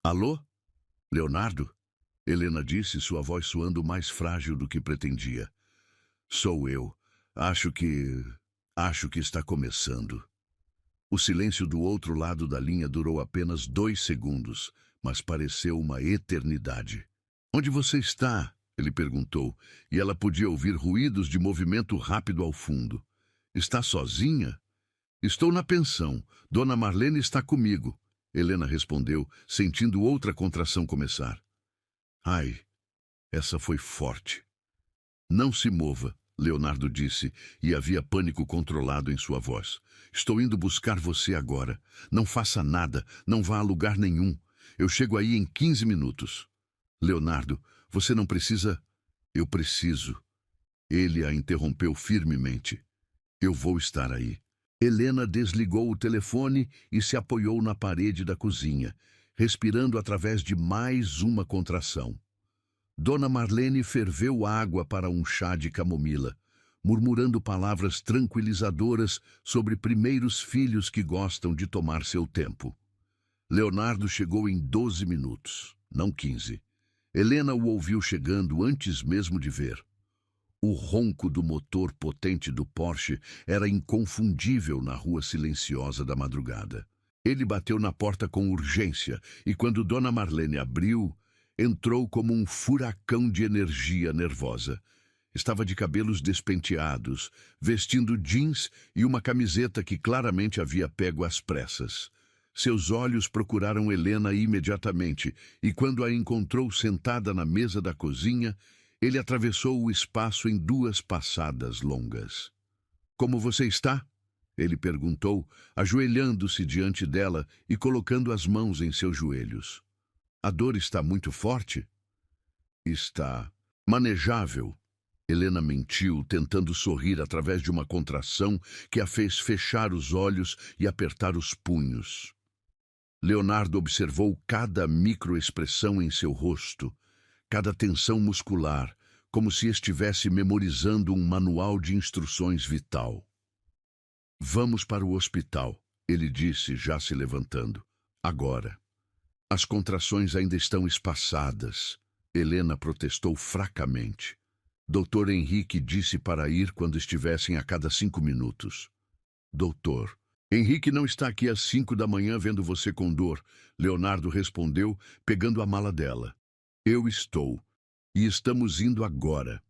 Alô? Leonardo? Helena disse, sua voz soando mais frágil do que pretendia. Sou eu. Acho que está começando. O silêncio do outro lado da linha durou apenas 2 segundos, mas pareceu uma eternidade. Onde você está? Ele perguntou, e ela podia ouvir ruídos de movimento rápido ao fundo. Está sozinha? Estou na pensão. Dona Marlene está comigo, Helena respondeu, sentindo outra contração começar. Ai, essa foi forte. Não se mova, Leonardo disse, e havia pânico controlado em sua voz. Estou indo buscar você agora. Não faça nada, não vá a lugar nenhum. Eu chego aí em 15 minutos. Leonardo, você não precisa... Eu preciso. Ele a interrompeu firmemente. Eu vou estar aí. Helena desligou o telefone e se apoiou na parede da cozinha, respirando através de mais uma contração. Dona Marlene ferveu água para um chá de camomila, murmurando palavras tranquilizadoras sobre primeiros filhos que gostam de tomar seu tempo. Leonardo chegou em 12 minutos, não 15. Helena o ouviu chegando antes mesmo de ver. O ronco do motor potente do Porsche era inconfundível na rua silenciosa da madrugada. Ele bateu na porta com urgência e, quando Dona Marlene abriu, entrou como um furacão de energia nervosa. Estava de cabelos despenteados, vestindo jeans e uma camiseta que claramente havia pego às pressas. Seus olhos procuraram Helena imediatamente e, quando a encontrou sentada na mesa da cozinha, ele atravessou o espaço em 2 passadas longas. "Como você está?" ele perguntou, ajoelhando-se diante dela e colocando as mãos em seus joelhos. "A dor está muito forte?" "Está manejável." Helena mentiu, tentando sorrir através de uma contração que a fez fechar os olhos e apertar os punhos. Leonardo observou cada microexpressão em seu rosto, cada tensão muscular, como se estivesse memorizando um manual de instruções vital. "Vamos para o hospital", ele disse, já se levantando. "Agora." "As contrações ainda estão espaçadas." Helena protestou fracamente. Dr. Henrique disse para ir quando estivessem a cada 5 minutos. "Doutor, Henrique não está aqui às 5 da manhã vendo você com dor", Leonardo respondeu, pegando a mala dela. "Eu estou. E estamos indo agora."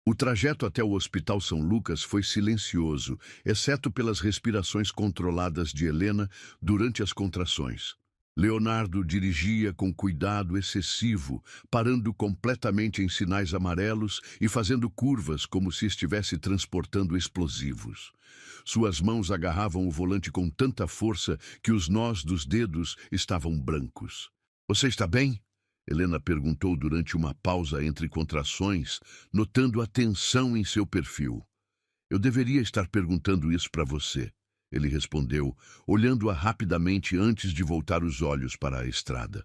O trajeto até o Hospital São Lucas foi silencioso, exceto pelas respirações controladas de Helena durante as contrações. Leonardo dirigia com cuidado excessivo, parando completamente em sinais amarelos e fazendo curvas como se estivesse transportando explosivos. Suas mãos agarravam o volante com tanta força que os nós dos dedos estavam brancos. "Você está bem?" Helena perguntou durante uma pausa entre contrações, notando a tensão em seu perfil. "Eu deveria estar perguntando isso para você", ele respondeu, olhando-a rapidamente antes de voltar os olhos para a estrada.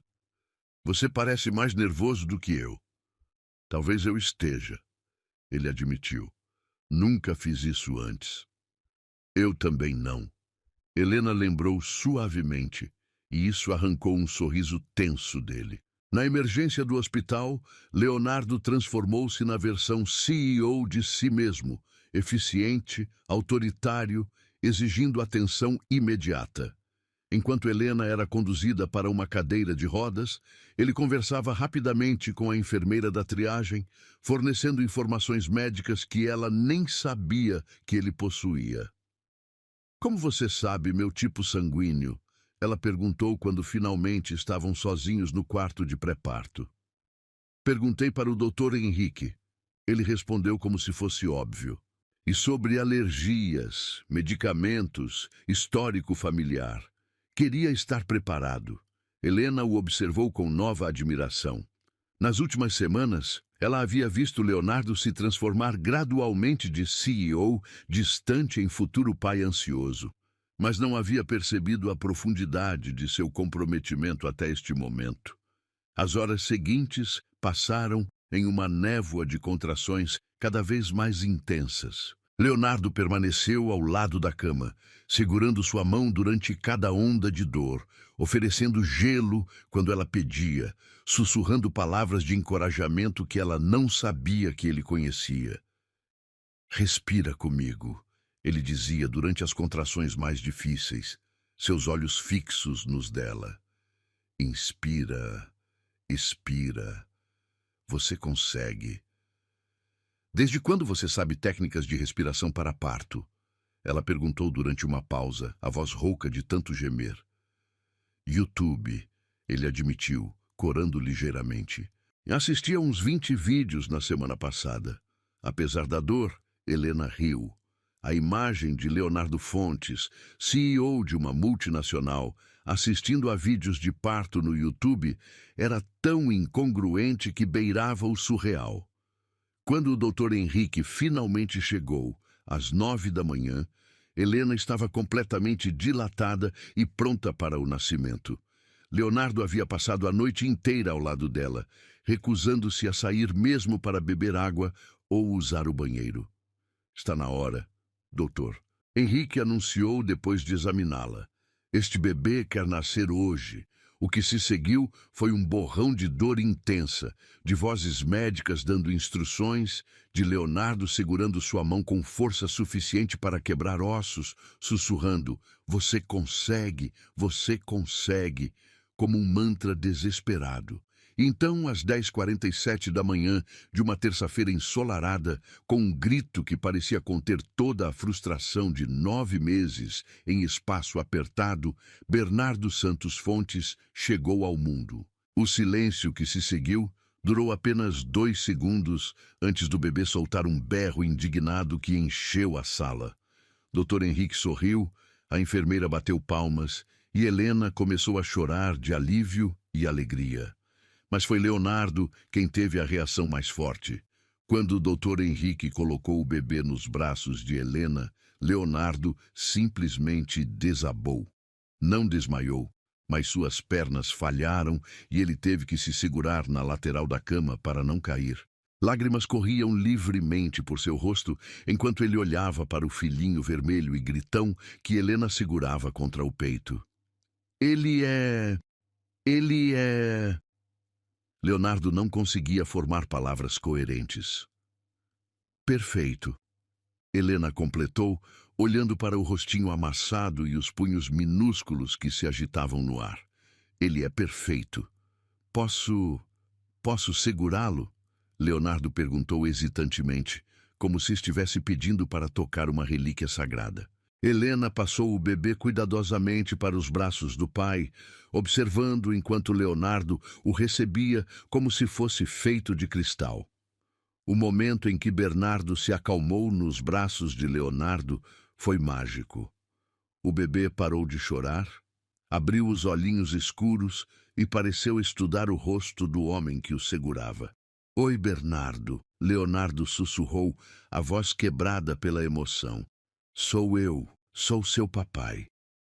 "Você parece mais nervoso do que eu." "Talvez eu esteja", ele admitiu. "Nunca fiz isso antes." "Eu também não." Helena lembrou suavemente, e isso arrancou um sorriso tenso dele. Na emergência do hospital, Leonardo transformou-se na versão CEO de si mesmo, eficiente, autoritário, exigindo atenção imediata. Enquanto Helena era conduzida para uma cadeira de rodas, ele conversava rapidamente com a enfermeira da triagem, fornecendo informações médicas que ela nem sabia que ele possuía. "Como você sabe meu tipo sanguíneo?" ela perguntou quando finalmente estavam sozinhos no quarto de pré-parto. "Perguntei para o Dr. Henrique." Ele respondeu como se fosse óbvio. "E sobre alergias, medicamentos, histórico familiar. Queria estar preparado." Helena o observou com nova admiração. Nas últimas semanas, ela havia visto Leonardo se transformar gradualmente de CEO distante em futuro pai ansioso, mas não havia percebido a profundidade de seu comprometimento até este momento. As horas seguintes passaram em uma névoa de contrações cada vez mais intensas. Leonardo permaneceu ao lado da cama, segurando sua mão durante cada onda de dor, oferecendo gelo quando ela pedia, sussurrando palavras de encorajamento que ela não sabia que ele conhecia. "Respira comigo", ele dizia durante as contrações mais difíceis, seus olhos fixos nos dela. "Inspira, expira. Você consegue." "Desde quando você sabe técnicas de respiração para parto?" ela perguntou durante uma pausa, a voz rouca de tanto gemer. "YouTube", ele admitiu, corando ligeiramente. "Assisti a uns 20 vídeos na semana passada." Apesar da dor, Helena riu. A imagem de Leonardo Fontes, CEO de uma multinacional, assistindo a vídeos de parto no YouTube, era tão incongruente que beirava o surreal. Quando o Dr. Henrique finalmente chegou, às 9 da manhã, Helena estava completamente dilatada e pronta para o nascimento. Leonardo havia passado a noite inteira ao lado dela, recusando-se a sair mesmo para beber água ou usar o banheiro. "Está na hora, doutor", Henrique anunciou depois de examiná-la. "Este bebê quer nascer hoje. O que se seguiu foi um borrão de dor intensa, de vozes médicas dando instruções, de Leonardo segurando sua mão com força suficiente para quebrar ossos, sussurrando: você consegue", como um mantra desesperado. Então, às 10h47 da manhã de uma terça-feira ensolarada, com um grito que parecia conter toda a frustração de 9 meses em espaço apertado, Bernardo Santos Fontes chegou ao mundo. O silêncio que se seguiu durou apenas 2 segundos antes do bebê soltar um berro indignado que encheu a sala. Dr. Henrique sorriu, a enfermeira bateu palmas e Helena começou a chorar de alívio e alegria. Mas foi Leonardo quem teve a reação mais forte. Quando o Dr. Henrique colocou o bebê nos braços de Helena, Leonardo simplesmente desabou. Não desmaiou, mas suas pernas falharam e ele teve que se segurar na lateral da cama para não cair. Lágrimas corriam livremente por seu rosto enquanto ele olhava para o filhinho vermelho e gritão que Helena segurava contra o peito. Ele é... Leonardo não conseguia formar palavras coerentes. Perfeito, Helena completou, olhando para o rostinho amassado e os punhos minúsculos que se agitavam no ar. Ele é perfeito. Posso segurá-lo? Leonardo perguntou hesitantemente, como se estivesse pedindo para tocar uma relíquia sagrada. Helena passou o bebê cuidadosamente para os braços do pai, observando enquanto Leonardo o recebia como se fosse feito de cristal. O momento em que Bernardo se acalmou nos braços de Leonardo foi mágico. O bebê parou de chorar, abriu os olhinhos escuros e pareceu estudar o rosto do homem que o segurava. "Oi, Bernardo", Leonardo sussurrou, a voz quebrada pela emoção. "Sou eu, sou seu papai.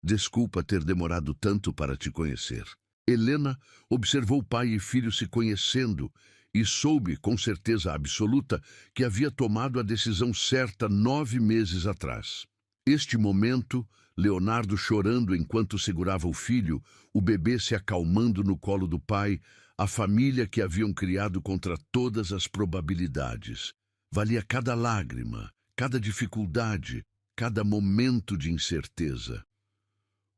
Desculpa ter demorado tanto para te conhecer." Helena observou pai e filho se conhecendo e soube, com certeza absoluta, que havia tomado a decisão certa 9 meses atrás. Este momento, Leonardo chorando enquanto segurava o filho, o bebê se acalmando no colo do pai, a família que haviam criado contra todas as probabilidades. Valia cada lágrima, cada dificuldade, cada momento de incerteza.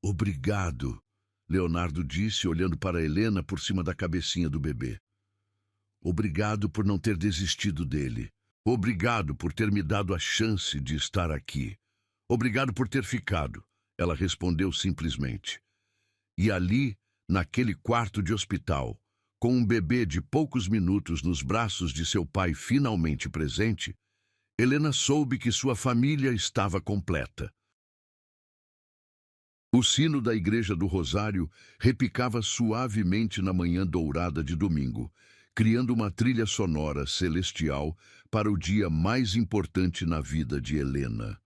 "Obrigado", Leonardo disse, olhando para Helena por cima da cabecinha do bebê. "Obrigado por não ter desistido dele. Obrigado por ter me dado a chance de estar aqui. Obrigado por ter ficado", ela respondeu simplesmente. E ali, naquele quarto de hospital, com um bebê de poucos minutos nos braços de seu pai finalmente presente, Helena soube que sua família estava completa. O sino da Igreja do Rosário repicava suavemente na manhã dourada de domingo, criando uma trilha sonora celestial para o dia mais importante na vida de Helena.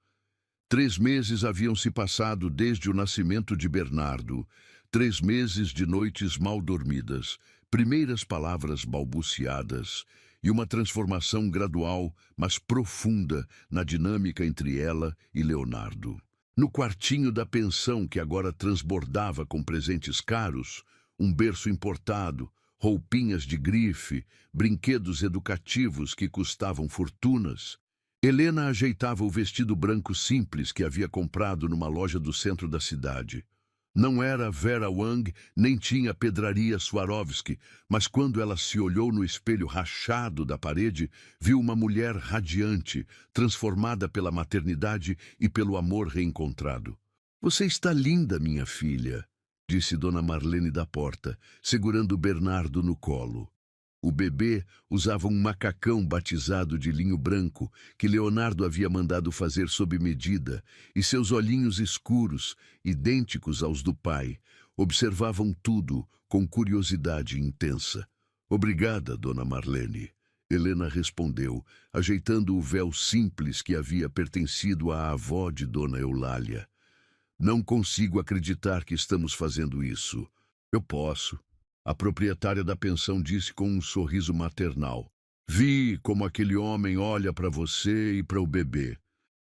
3 meses haviam se passado desde o nascimento de Bernardo, 3 meses de noites mal dormidas, primeiras palavras balbuciadas e uma transformação gradual, mas profunda, na dinâmica entre ela e Leonardo. No quartinho da pensão que agora transbordava com presentes caros, um berço importado, roupinhas de grife, brinquedos educativos que custavam fortunas, Helena ajeitava o vestido branco simples que havia comprado numa loja do centro da cidade. Não era Vera Wang, nem tinha pedraria Swarovski, mas quando ela se olhou no espelho rachado da parede, viu uma mulher radiante, transformada pela maternidade e pelo amor reencontrado. "Você está linda, minha filha", disse Dona Marlene da porta, segurando Bernardo no colo. O bebê usava um macacão batizado de linho branco que Leonardo havia mandado fazer sob medida, e seus olhinhos escuros, idênticos aos do pai, observavam tudo com curiosidade intensa. "Obrigada, Dona Marlene", Helena respondeu, ajeitando o véu simples que havia pertencido à avó de Dona Eulália. "Não consigo acreditar que estamos fazendo isso." "Eu posso", a proprietária da pensão disse com um sorriso maternal. "Vi como aquele homem olha para você e para o bebê.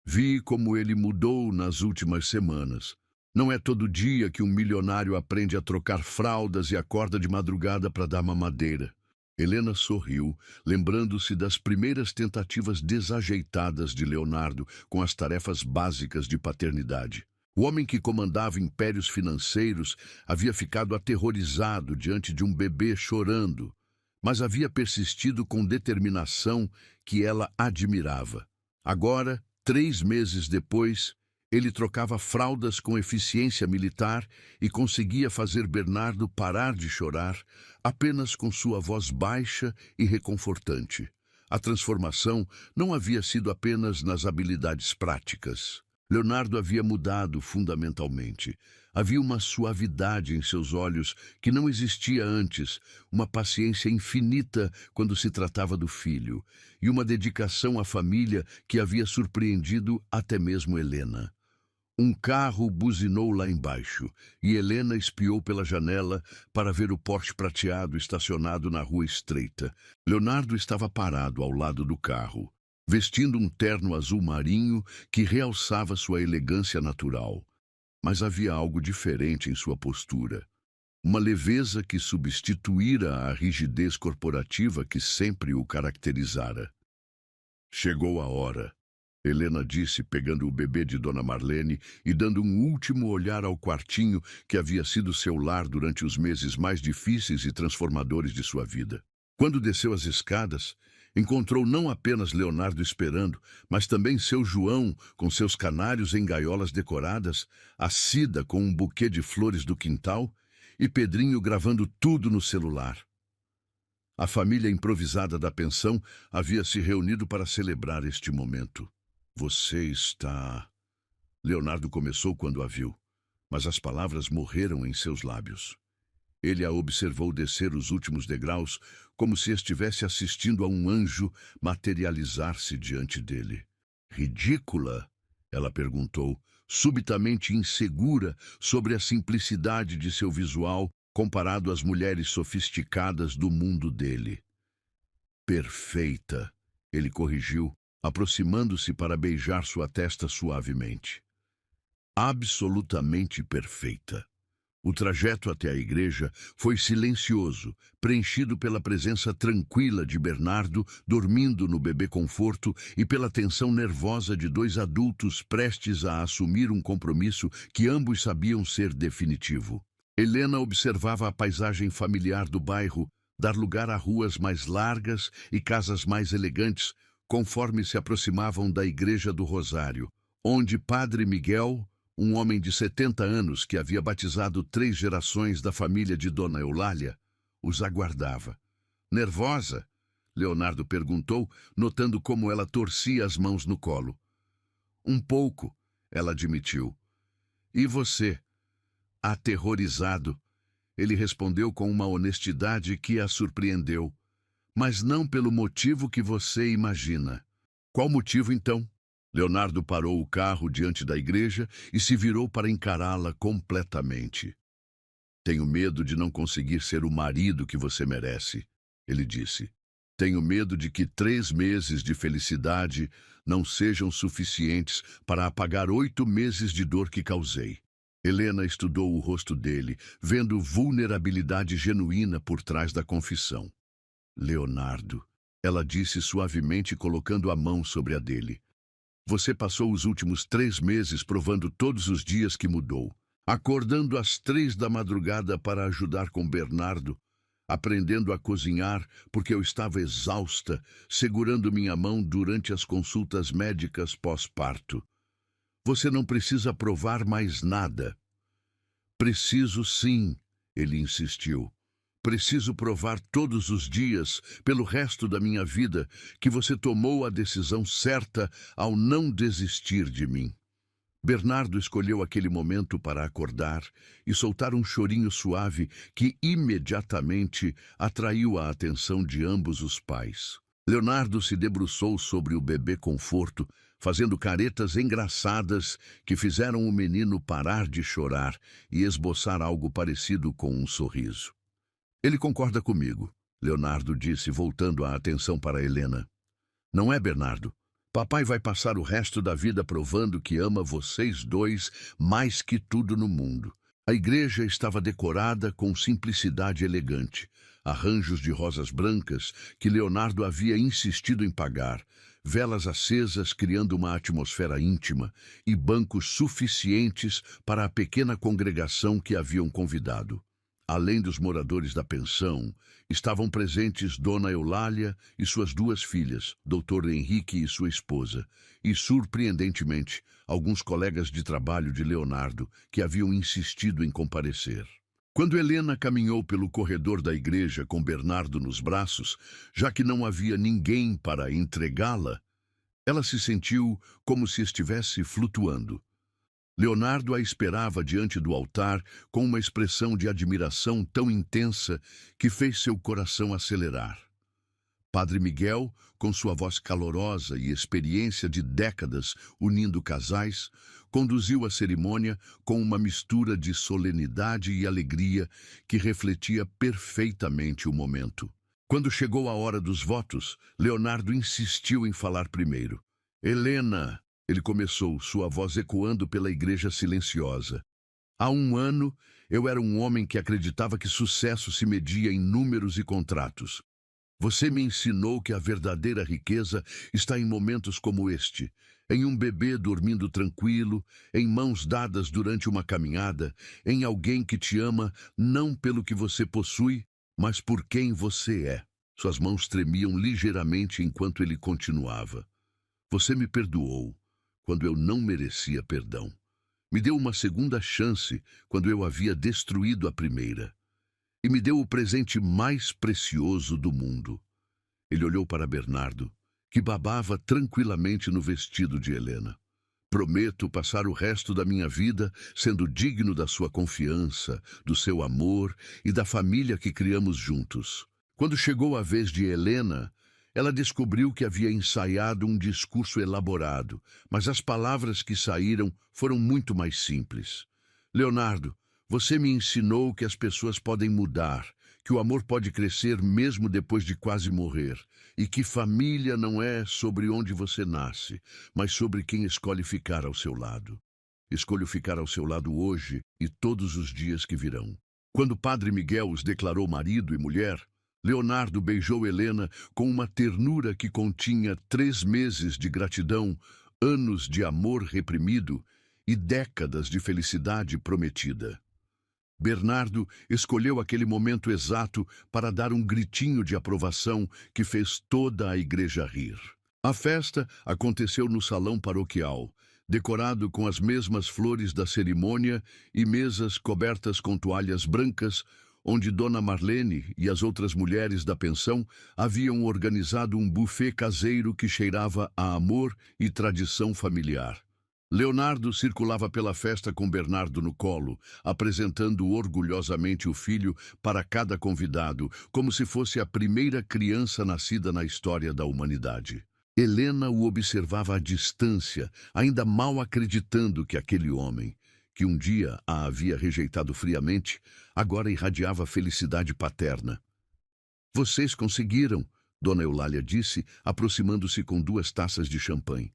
Vi como ele mudou nas últimas semanas. Não é todo dia que um milionário aprende a trocar fraldas e acorda de madrugada para dar mamadeira. Helena sorriu, lembrando-se das primeiras tentativas desajeitadas de Leonardo com as tarefas básicas de paternidade. O homem que comandava impérios financeiros havia ficado aterrorizado diante de um bebê chorando, mas havia persistido com determinação que ela admirava. Agora, 3 meses depois, ele trocava fraldas com eficiência militar e conseguia fazer Bernardo parar de chorar apenas com sua voz baixa e reconfortante. A transformação não havia sido apenas nas habilidades práticas. Leonardo havia mudado fundamentalmente. Havia uma suavidade em seus olhos que não existia antes, uma paciência infinita quando se tratava do filho, e uma dedicação à família que havia surpreendido até mesmo Helena. Um carro buzinou lá embaixo, e Helena espiou pela janela para ver o Porsche prateado estacionado na rua estreita. Leonardo estava parado ao lado do carro, vestindo um terno azul marinho que realçava sua elegância natural. Mas havia algo diferente em sua postura. Uma leveza que substituíra a rigidez corporativa que sempre o caracterizara. Chegou a hora. Helena disse, pegando o bebê de Dona Marlene e dando um último olhar ao quartinho que havia sido seu lar durante os meses mais difíceis e transformadores de sua vida. Quando desceu as escadas, encontrou não apenas Leonardo esperando, mas também seu João com seus canários em gaiolas decoradas, a Cida com um buquê de flores do quintal e Pedrinho gravando tudo no celular. A família improvisada da pensão havia se reunido para celebrar este momento. Você está... Leonardo começou quando a viu, mas as palavras morreram em seus lábios. Ele a observou descer os últimos degraus, como se estivesse assistindo a um anjo materializar-se diante dele. Ridícula? Ela perguntou, subitamente insegura sobre a simplicidade de seu visual comparado às mulheres sofisticadas do mundo dele. Perfeita, ele corrigiu, aproximando-se para beijar sua testa suavemente. Absolutamente perfeita. O trajeto até a igreja foi silencioso, preenchido pela presença tranquila de Bernardo dormindo no bebê conforto e pela tensão nervosa de dois adultos prestes a assumir um compromisso que ambos sabiam ser definitivo. Helena observava a paisagem familiar do bairro dar lugar a ruas mais largas e casas mais elegantes conforme se aproximavam da Igreja do Rosário, onde Padre Miguel, um homem de 70 anos que havia batizado 3 gerações da família de Dona Eulália, os aguardava. Nervosa? Leonardo perguntou, notando como ela torcia as mãos no colo. Um pouco, ela admitiu. E você? Aterrorizado. Ele respondeu com uma honestidade que a surpreendeu. Mas não pelo motivo que você imagina. Qual motivo, então? Leonardo parou o carro diante da igreja e se virou para encará-la completamente. Tenho medo de não conseguir ser o marido que você merece, ele disse. Tenho medo de que 3 meses de felicidade não sejam suficientes para apagar 8 meses de dor que causei. Helena estudou o rosto dele, vendo vulnerabilidade genuína por trás da confissão. Leonardo, ela disse suavemente colocando a mão sobre a dele. Você passou os últimos 3 meses provando todos os dias que mudou, acordando às 3 da madrugada para ajudar com Bernardo, aprendendo a cozinhar porque eu estava exausta, segurando minha mão durante as consultas médicas pós-parto. Você não precisa provar mais nada. Preciso sim, ele insistiu. Preciso provar todos os dias, pelo resto da minha vida, que você tomou a decisão certa ao não desistir de mim. Bernardo escolheu aquele momento para acordar e soltar um chorinho suave que imediatamente atraiu a atenção de ambos os pais. Leonardo se debruçou sobre o bebê conforto, fazendo caretas engraçadas que fizeram o menino parar de chorar e esboçar algo parecido com um sorriso. Ele concorda comigo, Leonardo disse, voltando a atenção para Helena. Não é, Bernardo? Papai vai passar o resto da vida provando que ama vocês dois mais que tudo no mundo. A igreja estava decorada com simplicidade elegante. Arranjos de rosas brancas que Leonardo havia insistido em pagar, velas acesas criando uma atmosfera íntima e bancos suficientes para a pequena congregação que haviam convidado. Além dos moradores da pensão, estavam presentes Dona Eulália e suas duas filhas, Dr. Henrique e sua esposa, e, surpreendentemente, alguns colegas de trabalho de Leonardo que haviam insistido em comparecer. Quando Helena caminhou pelo corredor da igreja com Bernardo nos braços, já que não havia ninguém para entregá-la, ela se sentiu como se estivesse flutuando. Leonardo a esperava diante do altar com uma expressão de admiração tão intensa que fez seu coração acelerar. Padre Miguel, com sua voz calorosa e experiência de décadas unindo casais, conduziu a cerimônia com uma mistura de solenidade e alegria que refletia perfeitamente o momento. Quando chegou a hora dos votos, Leonardo insistiu em falar primeiro. Helena, ele começou, sua voz ecoando pela igreja silenciosa. Há um ano, eu era um homem que acreditava que sucesso se media em números e contratos. Você me ensinou que a verdadeira riqueza está em momentos como este, em um bebê dormindo tranquilo, em mãos dadas durante uma caminhada, em alguém que te ama não pelo que você possui, mas por quem você é. Suas mãos tremiam ligeiramente enquanto ele continuava. Você me perdoou quando eu não merecia perdão. Me deu uma segunda chance quando eu havia destruído a primeira. E me deu o presente mais precioso do mundo. Ele olhou para Bernardo, que babava tranquilamente no vestido de Helena. Prometo passar o resto da minha vida sendo digno da sua confiança, do seu amor e da família que criamos juntos. Quando chegou a vez de Helena, ela descobriu que havia ensaiado um discurso elaborado, mas as palavras que saíram foram muito mais simples. Leonardo, você me ensinou que as pessoas podem mudar, que o amor pode crescer mesmo depois de quase morrer, e que família não é sobre onde você nasce, mas sobre quem escolhe ficar ao seu lado. Escolho ficar ao seu lado hoje e todos os dias que virão. Quando Padre Miguel os declarou marido e mulher, Leonardo beijou Helena com uma ternura que continha 3 meses de gratidão, anos de amor reprimido e décadas de felicidade prometida. Bernardo escolheu aquele momento exato para dar um gritinho de aprovação que fez toda a igreja rir. A festa aconteceu no salão paroquial, decorado com as mesmas flores da cerimônia e mesas cobertas com toalhas brancas, onde Dona Marlene e as outras mulheres da pensão haviam organizado um buffet caseiro que cheirava a amor e tradição familiar. Leonardo circulava pela festa com Bernardo no colo, apresentando orgulhosamente o filho para cada convidado, como se fosse a primeira criança nascida na história da humanidade. Helena o observava à distância, ainda mal acreditando que aquele homem, que um dia a havia rejeitado friamente, agora irradiava felicidade paterna. Vocês conseguiram, Dona Eulália disse, aproximando-se com 2 taças de champanhe.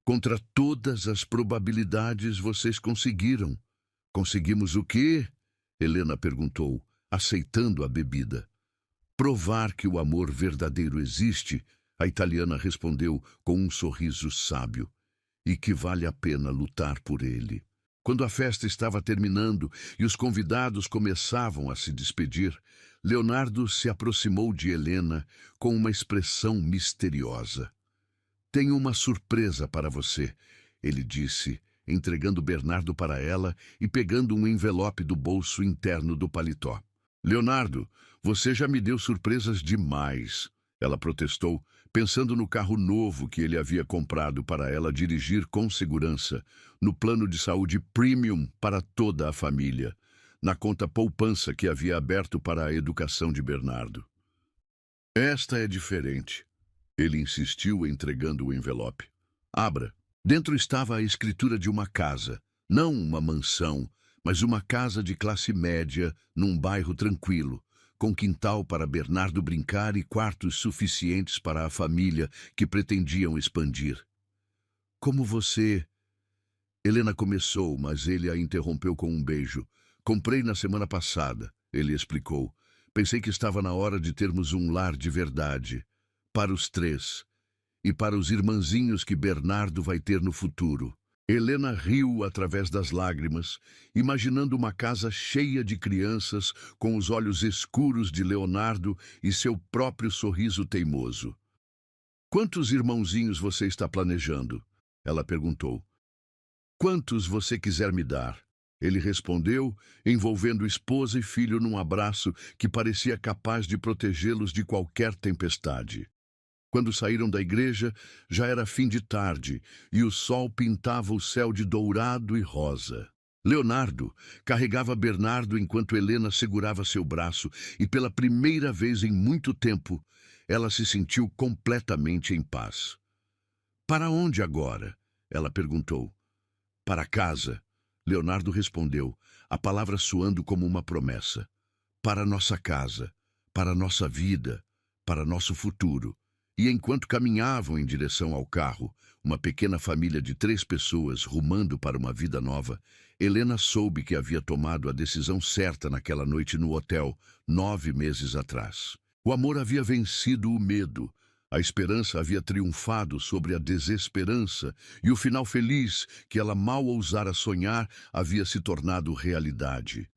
Contra todas as probabilidades, vocês conseguiram. Conseguimos o quê? Helena perguntou, aceitando a bebida. Provar que o amor verdadeiro existe, a italiana respondeu com um sorriso sábio, e que vale a pena lutar por ele. Quando a festa estava terminando e os convidados começavam a se despedir, Leonardo se aproximou de Helena com uma expressão misteriosa. Tenho uma surpresa para você, ele disse, entregando Bernardo para ela e pegando um envelope do bolso interno do paletó. Leonardo, você já me deu surpresas demais, ela protestou, pensando no carro novo que ele havia comprado para ela dirigir com segurança, no plano de saúde premium para toda a família, na conta poupança que havia aberto para a educação de Bernardo. Esta é diferente. Ele insistiu, entregando o envelope. Abra. Dentro estava a escritura de uma casa, não uma mansão, mas uma casa de classe média num bairro tranquilo, com quintal para Bernardo brincar e quartos suficientes para a família que pretendiam expandir. Como você... Helena começou, mas ele a interrompeu com um beijo. Comprei na semana passada, ele explicou. Pensei que estava na hora de termos um lar de verdade. Para os três. E para os irmãzinhos que Bernardo vai ter no futuro. Helena riu através das lágrimas, imaginando uma casa cheia de crianças, com os olhos escuros de Leonardo e seu próprio sorriso teimoso. Quantos irmãozinhos você está planejando? Ela perguntou. Quantos você quiser me dar? Ele respondeu, envolvendo esposa e filho num abraço que parecia capaz de protegê-los de qualquer tempestade. Quando saíram da igreja, já era fim de tarde e o sol pintava o céu de dourado e rosa. Leonardo carregava Bernardo enquanto Helena segurava seu braço e, pela primeira vez em muito tempo, ela se sentiu completamente em paz. Para onde agora? Ela perguntou. Para casa, Leonardo respondeu, a palavra soando como uma promessa. Para nossa casa, para nossa vida, para nosso futuro. E enquanto caminhavam em direção ao carro, uma pequena família de 3 pessoas rumando para uma vida nova, Helena soube que havia tomado a decisão certa naquela noite no hotel, 9 meses atrás. O amor havia vencido o medo, a esperança havia triunfado sobre a desesperança e o final feliz, que ela mal ousara sonhar, havia se tornado realidade.